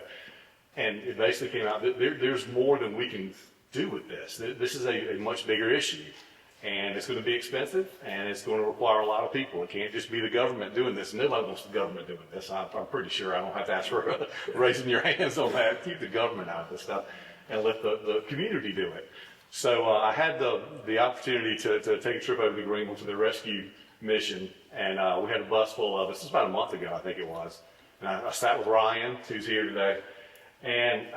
And it basically came out that there's more than we can do with this. This is a much bigger issue. And it's going to be expensive, and it's going to require a lot of people. It can't just be the government doing this. Nobody wants the government doing this. I'm pretty sure I don't have to ask for raising your hands on that. Keep the government out of this stuff and let the community do it. So I had the opportunity to take a trip over to Greenville to the rescue mission, and we had a bus full of us. This was about a month ago, I think it was. And I sat with Ryan, who's here today. And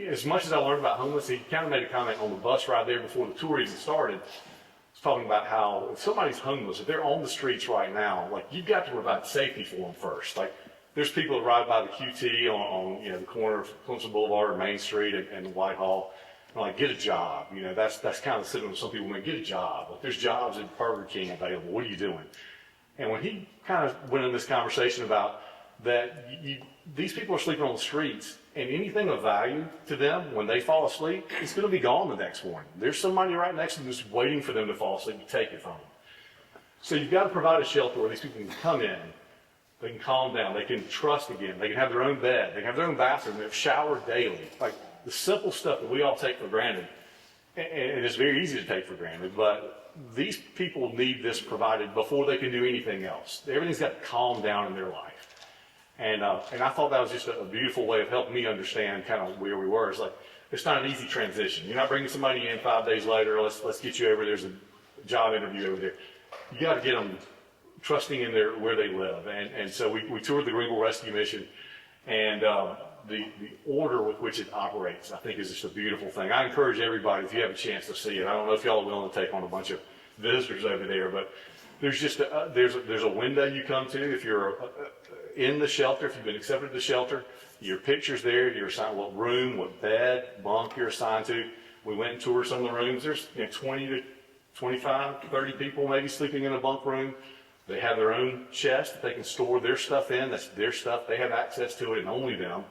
as much as I learned about homeless, he kind of made a comment on the bus ride there before the tour even started. He's talking about how if somebody's homeless, if they're on the streets right now, like you've got to provide safety for them first. Like there's people that ride by the QT on the corner of Clemson Boulevard or Main Street and Whitehall. And like, get a job. That's kind of sitting with some people. Get a job. Like there's jobs at Burger King available. What are you doing? And when he kind of went in this conversation about that, these people are sleeping on the streets, and anything of value to them when they fall asleep, it's going to be gone the next morning. There's somebody right next to them just waiting for them to fall asleep to take it from them. So you've got to provide a shelter where these people can come in, they can calm down, they can trust again, they can have their own bed, they can have their own bathroom, they have shower daily. Like the simple stuff that we all take for granted. And it's very easy to take for granted, but these people need this provided before they can do anything else. Everything's got to calm down in their life. And I thought that was just a beautiful way of helping me understand kind of where we were. It's like, it's not an easy transition. You're not bringing somebody in 5 days later, let's get you over, there's a job interview over there. You got to get them trusting in where they live. And so we toured the Greenville Rescue Mission, and the order with which it operates, I think, is just a beautiful thing. I encourage everybody, if you have a chance to see it. I don't know if y'all are willing to take on a bunch of visitors over there, but there's just there's a window you come to if you're in the shelter, if you've been accepted to the shelter. Your picture's there. You're assigned what room, what bed, bunk you're assigned to. We went and toured some of the rooms. There's 20 to 25, 30 people maybe sleeping in a bunk room. They have their own chest that they can store their stuff in. That's their stuff. They have access to it, and only them.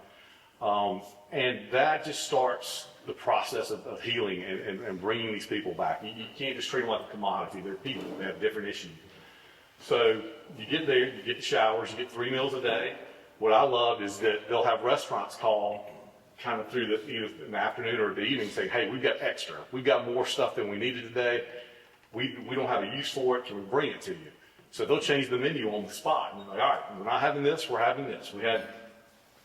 And that just starts the process of healing and bringing these people back. You can't just treat them like a commodity. They're people. They have different issues. So you get there, you get the showers, you get 3 meals a day. What I love is that they'll have restaurants call kind of through either in the afternoon or the evening saying, hey, we've got extra. We've got more stuff than we needed today. We don't have a use for it. Can we bring it to you? So they'll change the menu on the spot. And they're like, all right, we're not having this, we're having this. We had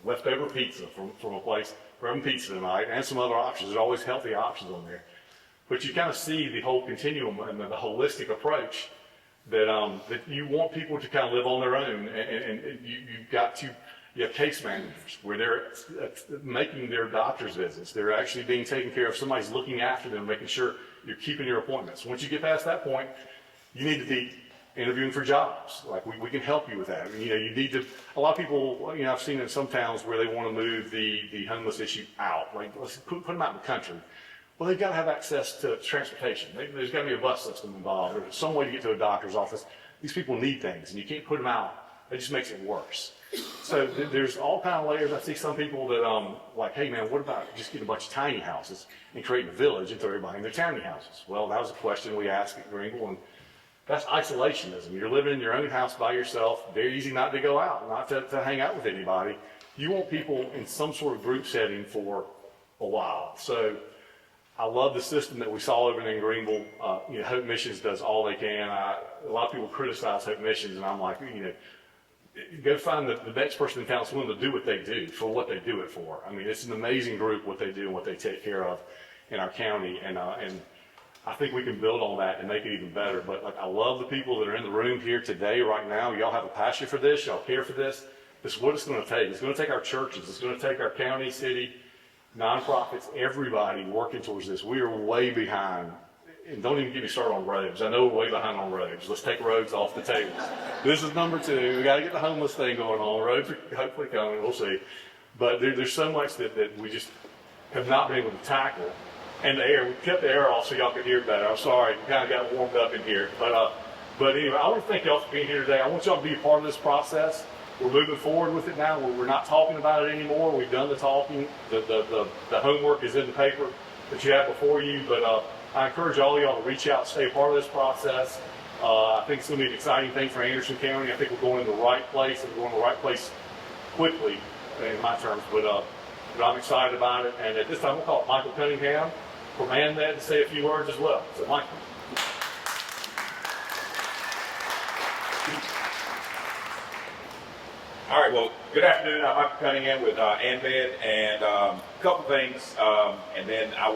leftover pizza from a place. We're having pizza tonight, and some other options. There's always healthy options on there. But you kind of see the whole continuum and the holistic approach that you want people to kind of live on their own. And you have case managers where they're making their doctor's visits. They're actually being taken care of. Somebody's looking after them, making sure you're keeping your appointments. Once you get past that point, you need to be interviewing for jobs. Like we can help you with that. I mean, you need to, a lot of people, I've seen in some towns where they want to move the homeless issue out. Like, let's put them out in the country. Well, they've got to have access to transportation. There's got to be a bus system involved. There's some way to get to a doctor's office. These people need things, and you can't put them out. It just makes it worse. So there's all kind of layers. I see some people that like, hey man, what about just getting a bunch of tiny houses and creating a village and throw everybody in their tiny houses? Well, that was a question we asked at Greenville, and that's isolationism. You're living in your own house by yourself. Very easy not to go out, not to hang out with anybody. You want people in some sort of group setting for a while. So I love the system that we saw over in Greenville. Hope Missions does all they can. A lot of people criticize Hope Missions, and I'm like, go find the next person in town that's willing to do what they do for what they do it for. I mean, it's an amazing group, what they do and what they take care of in our county. And I think we can build on that and make it even better. But I love the people that are in the room here today, right now. Y'all have a passion for this. Y'all care for this. This is what it's going to take. It's going to take our churches. It's going to take our county, city, nonprofits, everybody working towards this. We are way behind. And don't even get me started on roads. I know we're way behind on roads. Let's take roads off the table. This is number 2. We got to get the homeless thing going on. Roads are hopefully coming. We'll see. But there's so much that we just have not been able to tackle. And the air, we kept the air off so y'all could hear better. I'm sorry, we kind of got warmed up in here. But anyway, I want to thank y'all for being here today. I want y'all to be a part of this process. We're moving forward with it now. We're not talking about it anymore. We've done the talking. The homework is in the paper that you have before you. But I encourage all of y'all to reach out, stay a part of this process. I think it's going to be an exciting thing for Anderson County. I think we're going in the right place, and we're going in the right place quickly, in my terms. But I'm excited about it. And at this time, we'll call Michael Cunningham for ManMed to say a few words as well. So, Michael. All right, well, good afternoon. I'm Michael Cunningham with ManMed, and a couple things, and then I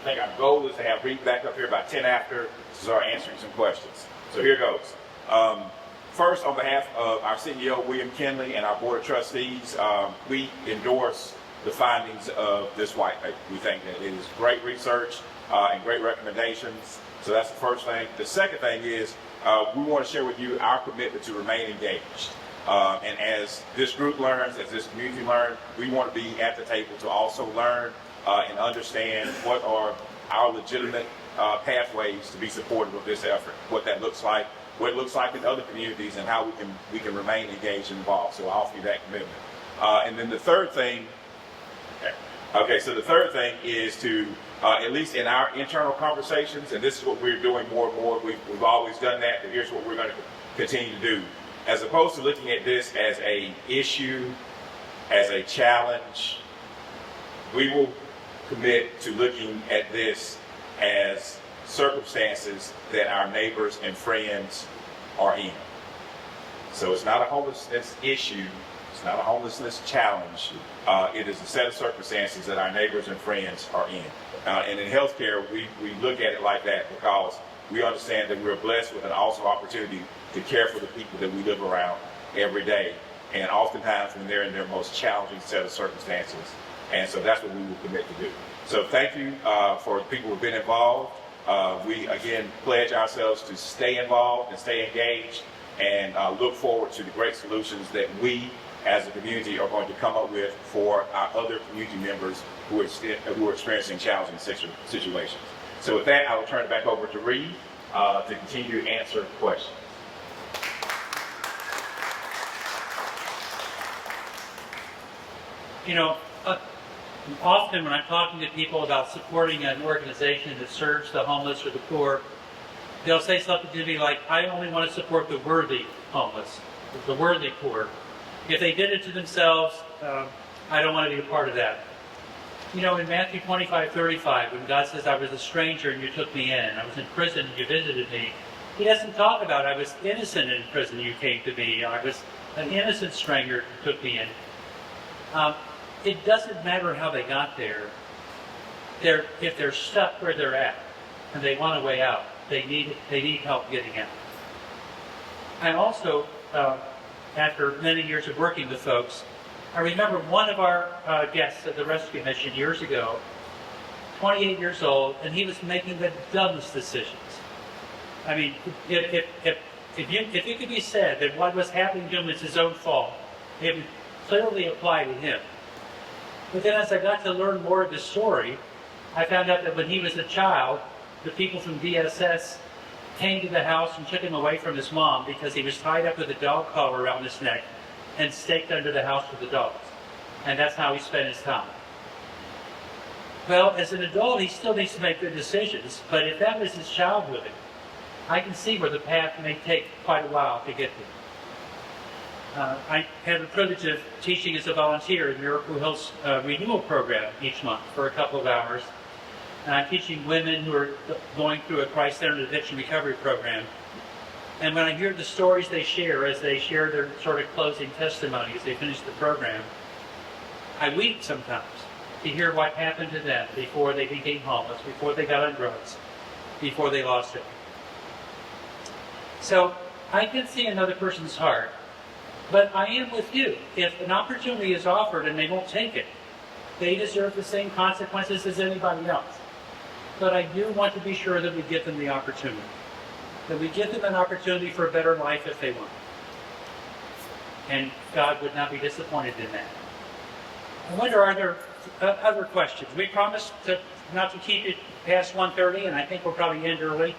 think our goal is to have Reed back up here about 10 after to start answering some questions. So here goes. First, on behalf of our CEO, William Kinley, and our Board of Trustees, we endorse the findings of this white paper. We think that it is great research and great recommendations. So that's the first thing. The second thing is we want to share with you our commitment to remain engaged. And as this group learns, as this community learns, we want to be at the table to also learn and understand what are our legitimate pathways to be supportive of this effort, what that looks like, what it looks like in other communities, and how we can remain engaged and involved. So I offer you that commitment. And then the third thing, so the third thing is to, at least in our internal conversations, and this is what we're doing more and more, we've always done that, but here's what we're going to continue to do. As opposed to looking at this as an issue, as a challenge, we will commit to looking at this as circumstances that our neighbors and friends are in. So it's not a homelessness issue, it's not a homelessness challenge. It is a set of circumstances that our neighbors and friends are in. And in healthcare, we look at it like that because we understand that we're blessed with an awesome opportunity to care for the people that we live around every day. And oftentimes when they're in their most challenging set of circumstances. And so that's what we will commit to do. So thank you for the people who have been involved. We, again, pledge ourselves to stay involved and stay engaged and look forward to the great solutions that we as a community are going to come up with for our other community members who are experiencing challenging situations. So with that, I will turn it back over to Reed to continue to answer questions. You know, often when I'm talking to people about supporting an organization that serves the homeless or the poor, they'll say something to me like, I only want to support the worthy homeless, the worthy poor. If they did it to themselves, I don't want to be a part of that. You know, in Matthew 25:35, when God says, I was a stranger and you took me in, I was in prison and you visited me, he doesn't talk about I was innocent in prison, you came to me, I was an innocent stranger who took me in. It doesn't matter how they got there. If they're stuck where they're at and they want a way out, they need help getting out. I also, after many years of working with folks, I remember one of our guests at the rescue mission years ago, 28 years old, and he was making the dumbest decisions. I mean, if it could be said that what was happening to him is his own fault, it would clearly apply to him. But then as I got to learn more of his story, I found out that when he was a child, the people from DSS came to the house and took him away from his mom because he was tied up with a dog collar around his neck and staked under the house with the dogs. And that's how he spent his time. Well, as an adult, he still needs to make good decisions, but if that was his childhood, I can see where the path may take quite a while to get there. I have the privilege of teaching as a volunteer in Miracle Hill's renewal program each month for a couple of hours. And I'm teaching women who are going through a Christ-centered addiction recovery program. And when I hear the stories they share as they share their sort of closing testimony as they finish the program, I weep sometimes to hear what happened to them before they became homeless, before they got on drugs, before they lost it. So I can see another person's heart, but I am with you. If an opportunity is offered and they won't take it, they deserve the same consequences as anybody else. But I do want to be sure that we give them the opportunity. That we give them an opportunity for a better life if they want. And God would not be disappointed in that. I wonder, are there other questions? We promised not to keep it past 1:30, and I think we'll probably end early.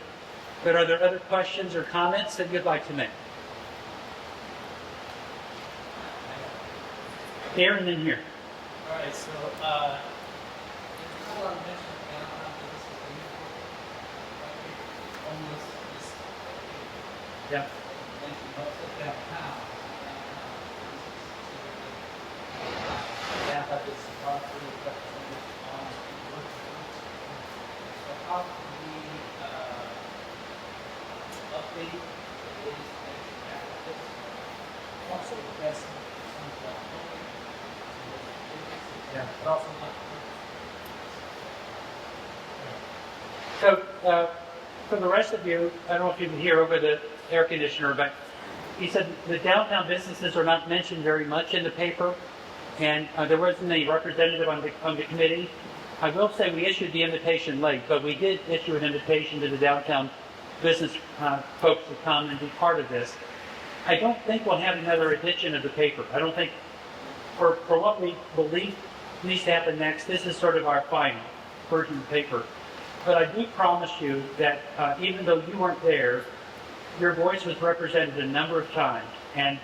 But are there other questions or comments that you'd like to make? Aaron in here. All right, so Yeah. how can we update today's practice? Also, that's some Yeah. but also So, for the rest of you, I don't know if you can hear over the air conditioner, but he said the downtown businesses are not mentioned very much in the paper, and there wasn't a representative on the committee. I will say we issued the invitation late, but we did issue an invitation to the downtown business folks to come and be part of this. I don't think we'll have another edition of the paper. I don't think, for what we believe needs to happen next, this is sort of our final version of the paper. But I do promise you that even though you weren't there, your voice was represented a number of times. And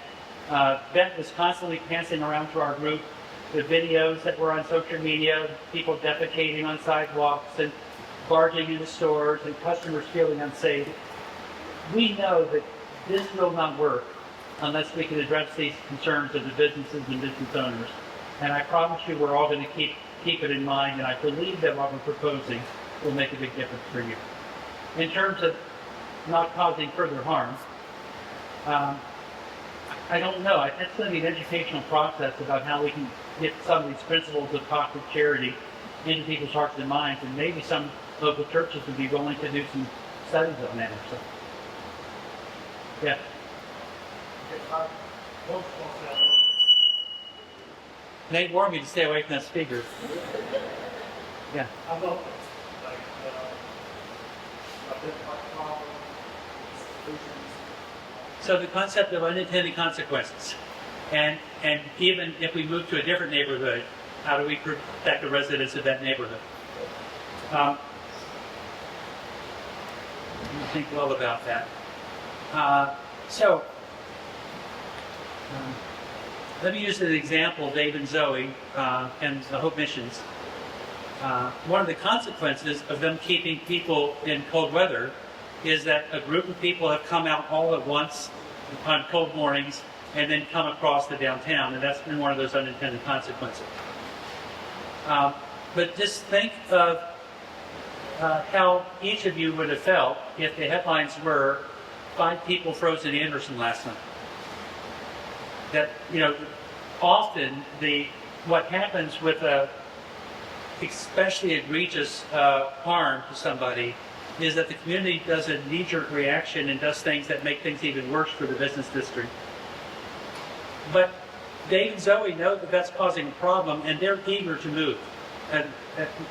Beth was constantly passing around to our group the videos that were on social media, people defecating on sidewalks and barging into stores and customers feeling unsafe. We know that this will not work unless we can address these concerns of the businesses and business owners. And I promise you we're all going to keep it in mind, and I believe that what we're proposing will make a big difference for you. In terms of not causing further harm, I don't know. It's going to be an educational process about how we can get some of these principles of positive charity into people's hearts and minds, and maybe some local churches would be willing to do some studies on that or something. Yeah. Nate warned me to stay away from that speaker. Yeah. How about like identify problems, solutions? So the concept of unintended consequences, and even if we move to a different neighborhood, how do we protect the residents of that neighborhood? Think well about that. Let me use as an example Dave and Zoe and the Hope Missions. One of the consequences of them keeping people in cold weather is that a group of people have come out all at once on cold mornings and then come across the downtown, and that's been one of those unintended consequences. But just think of how each of you would have felt if the headlines were 5 people froze in Anderson last night. That, often what happens with a especially egregious harm to somebody is that the community does a knee-jerk reaction and does things that make things even worse for the business district. But Dave and Zoe know that that's causing a problem, and they're eager to move. And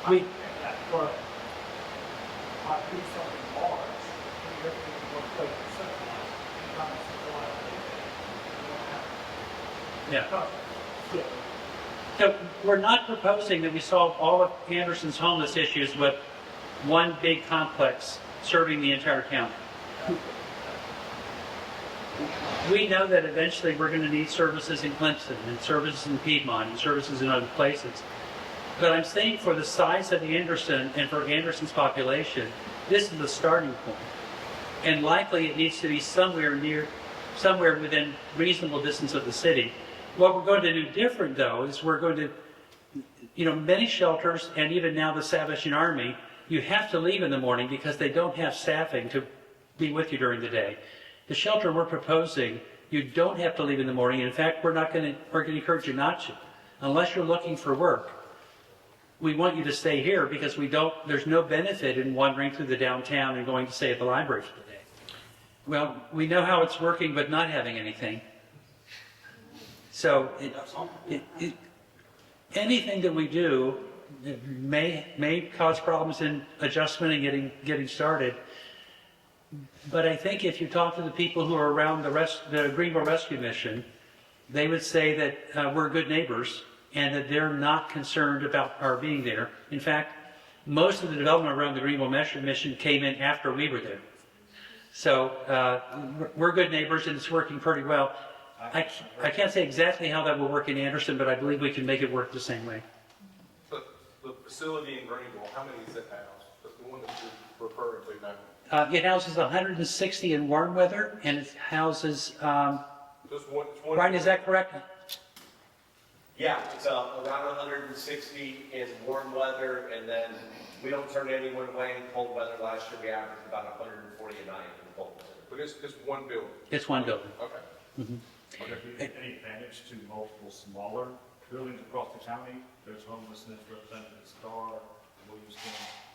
we. Yeah. So we're not proposing that we solve all of Anderson's homeless issues with one big complex serving the entire county. We know that eventually we're going to need services in Clemson and services in Piedmont and services in other places. But I'm saying for the size of Anderson and for Anderson's population, this is the starting point. And likely it needs to be somewhere within reasonable distance of the city. What we're going to do different, though, is we're going to, many shelters, and even now the Salvation Army, you have to leave in the morning because they don't have staffing to be with you during the day. The shelter we're proposing, you don't have to leave in the morning. In fact, we're going to encourage you not to, unless you're looking for work. We want you to stay here because there's no benefit in wandering through the downtown and going to stay at the library for the day. Well, we know how it's working, but not having anything. So anything that we do may cause problems in adjustment and getting started. But I think if you talk to the people who are around the Greenville Rescue Mission, they would say that we're good neighbors and that they're not concerned about our being there. In fact, most of the development around the Greenville Mission came in after we were there. So we're good neighbors and it's working pretty well. I can't say exactly how that will work in Anderson, but I believe we can make it work the same way. So the facility in Greenville, how many is it house? The one that you're referring to now? It houses 160 in warm weather, and it houses, Just one. Brian, is that correct? Yeah, it's around 160 in warm weather, and then we don't turn anyone away in cold weather. Last year we averaged about 140 a night in cold weather. But it's one building. It's one building. Okay. Mm-hmm. Would there be any advantage to multiple smaller buildings across the county? There's homelessness represented at Star, Williamston.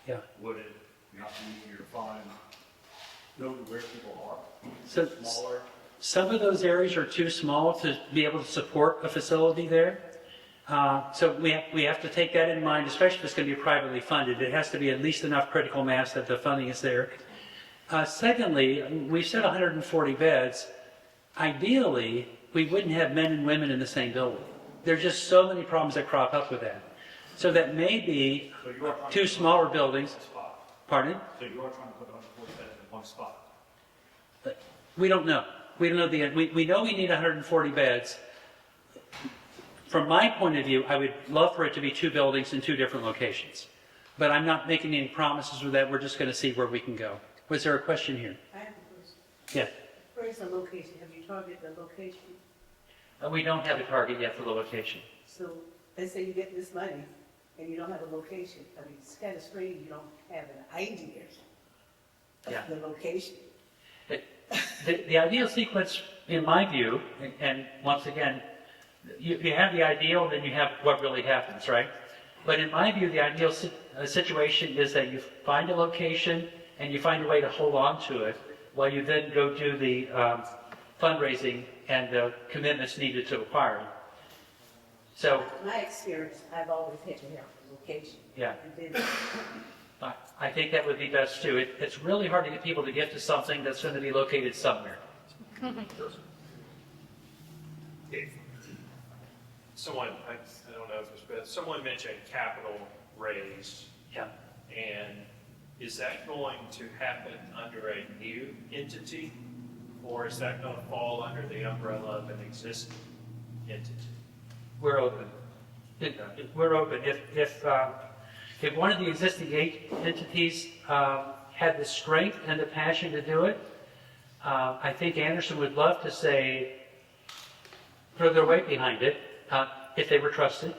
Yeah. Would it not be easier to know where people are? So Smaller? some of those areas are too small to be able to support a facility there. So we have to take that in mind, especially if it's going to be privately funded. It has to be at least enough critical mass that the funding is there. Secondly, we've said 140 beds. Ideally, we wouldn't have men and women in the same building. There's just so many problems that crop up with that. So that may be two smaller buildings. Pardon? So you are trying to put 140 beds in one spot? We don't know. We don't know we know we need 140 beds. From my point of view, I would love for it to be 2 buildings in 2 different locations. But I'm not making any promises with that. We're just going to see where we can go. Was there a question here? I have a question. Yeah. Where is the location? Have you targeted the location? We don't have a target yet for the location. So let's say you get this money, and you don't have a location. I mean, it's kind of strange, you don't have an idea Yeah. of the location. The ideal sequence, in my view, and once again, you have the ideal, then you have what really happens, right? But in my view, the ideal situation is that you find a location and you find a way to hold on to it while you then go do the fundraising and the commitments needed to acquire it. So, My experience, I've always had to have a location. yeah. And then, I think that would be best too. It's really hard to get people to give to something that's going to be located somewhere. Someone, I don't know if it's Beth, someone mentioned capital raise. Yeah. And is that going to happen under a new entity? Or is that going to fall under the umbrella of an existing entity? We're open. We're open. If one of the existing 8 entities had the strength and the passion to do it, I think Anderson would love to say, throw their weight behind it, if they were trusted.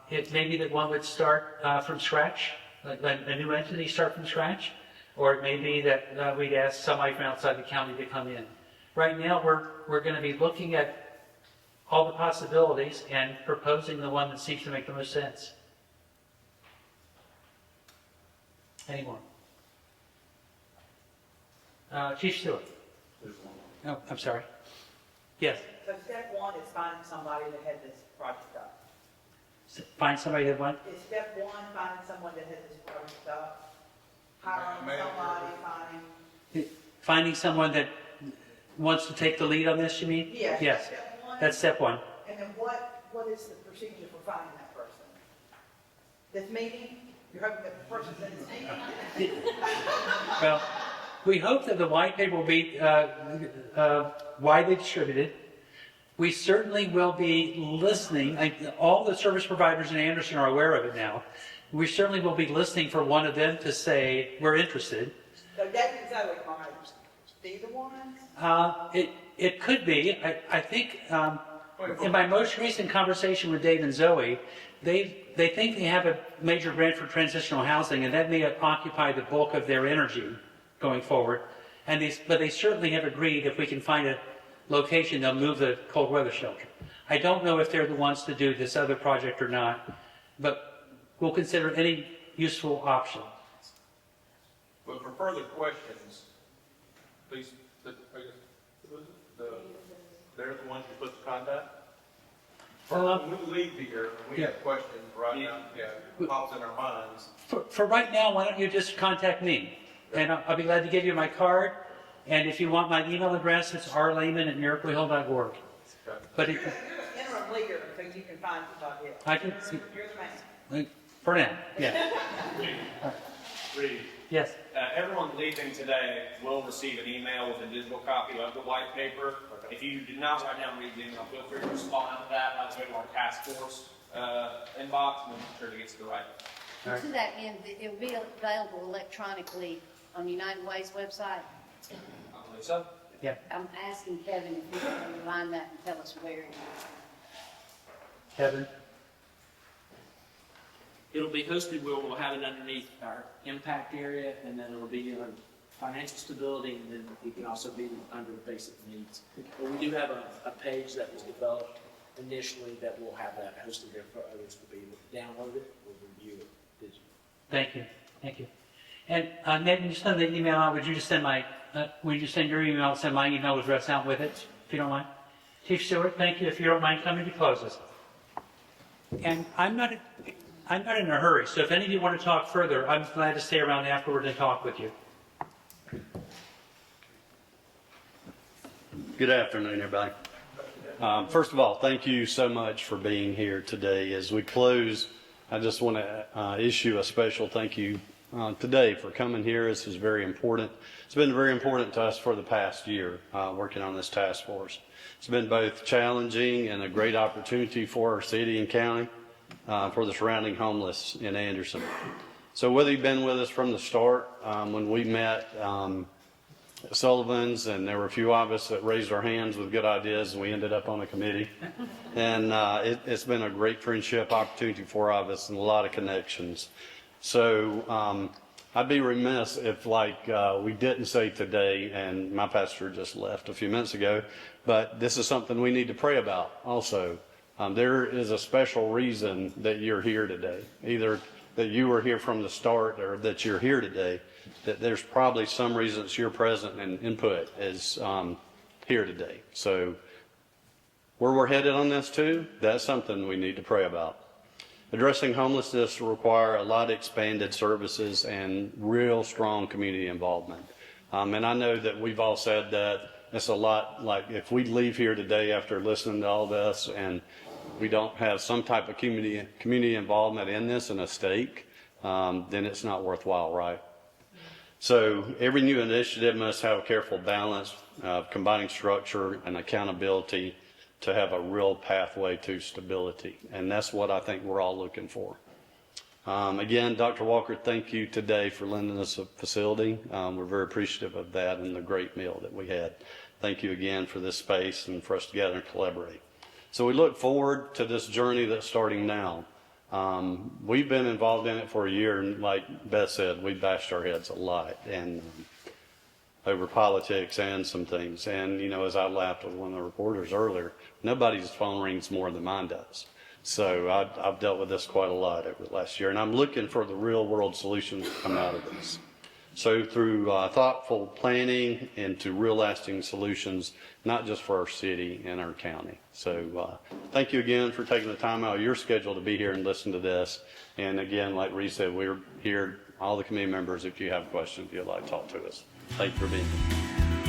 It may be that one would start from scratch, like a new entity start from scratch, or it may be that we'd ask somebody from outside the county to come in. Right now, we're going to be looking at all the possibilities and proposing the one that seems to make the most sense. Any more? Chief Stewart. Oh, I'm sorry. Yes. So step one is finding somebody that had this project up. Find somebody that wants. Is step one finding someone that had this project up? Hiring somebody, Finding someone that wants to take the lead on this, you mean? Yes. Yes. Step one. That's step one. And then what is the procedure for finding that person? This meeting? You're hoping that the person's in this meeting? Well, we hope that the white paper will be widely distributed. We certainly will be listening. All the service providers in Anderson are aware of it now. We certainly will be listening for one of them to say, we're interested. So David and Zoe might be the ones? It could be. I think in my most recent conversation with Dave and Zoe, they think they have a major grant for transitional housing, and that may occupy the bulk of their energy going forward. But they certainly have agreed if we can find a location, they'll move the cold weather shelter. I don't know if they're the ones to do this other project or not, but we'll consider any useful option. But for further questions, please, they're the ones you put the contact? When we leave here, we have questions right now, pops in our minds. For right now, why don't you just contact me? And I'll be glad to give you my card. And if you want my email address, it's rlayman@miraclehill.org. But You're the interim leader, so you can find somebody else. I can see. You're the man. For now, yeah. Reed. Yes. Everyone leaving today will receive an email with a digital copy of the white paper. If you did not write down Reed's email, feel free to respond to that. That's way to our task force inbox, and we'll make sure to get to the right. To that end, it will be available electronically on United Way's website. I believe so. Yeah. I'm asking Kevin if he can remind that and tell us where it is. Kevin? It'll be hosted where we'll have it underneath our impact area, and then it'll be on financial stability, and then it can also be under the basic needs. But we do have a page that was developed initially that will have that hosted there for others to be able to download it or review it digitally. Thank you. Thank you. And Ned, when you send the email out, would you just send when you send your email, send my email address out with it, if you don't mind? Chief Stewart, thank you. If you don't mind coming to close us. And I'm not in a hurry, so if any of you want to talk further, I'm glad to stay around afterward and talk with you. Good afternoon, everybody. First of all, thank you so much for being here today. As we close, I just want to issue a special thank you today for coming here. This is very important. It's been very important to us for the past year working on this task force. It's been both challenging and a great opportunity for our city and county, for the surrounding homeless in Anderson. So whether you've been with us from the start, when we met Sullivan's, and there were a few of us that raised our hands with good ideas, and we ended up on a committee. And it's been a great friendship opportunity for all of us and a lot of connections. So I'd be remiss if we didn't say today, and my pastor just left a few minutes ago, but this is something we need to pray about also. There is a special reason that you're here today, either that you were here from the start or that you're here today, that there's probably some reasons you're present and input is here today. So where we're headed on this too, that's something we need to pray about. Addressing homelessness will require a lot of expanded services and real strong community involvement. And I know that we've all said that it's a lot like if we leave here today after listening to all this and we don't have some type of community involvement in this and a stake, then it's not worthwhile, right? So every new initiative must have a careful balance of combining structure and accountability to have a real pathway to stability. And that's what I think we're all looking for. Again, Dr. Walker, thank you today for lending us a facility. We're very appreciative of that and the great meal that we had. Thank you again for this space and for us to gather and collaborate. So we look forward to this journey that's starting now. We've been involved in it for a year, and like Beth said, we bashed our heads a lot and over politics and some things. And, as I laughed with one of the reporters earlier, nobody's phone rings more than mine does. So I've dealt with this quite a lot over the last year, and I'm looking for the real world solutions to come out of this. So through thoughtful planning and to real lasting solutions, not just for our city and our county. So thank you again for taking the time out of your schedule to be here and listen to this. And again, like Reese said, we're here, all the committee members, if you have questions, if you'd like to talk to us. Thank you for being here.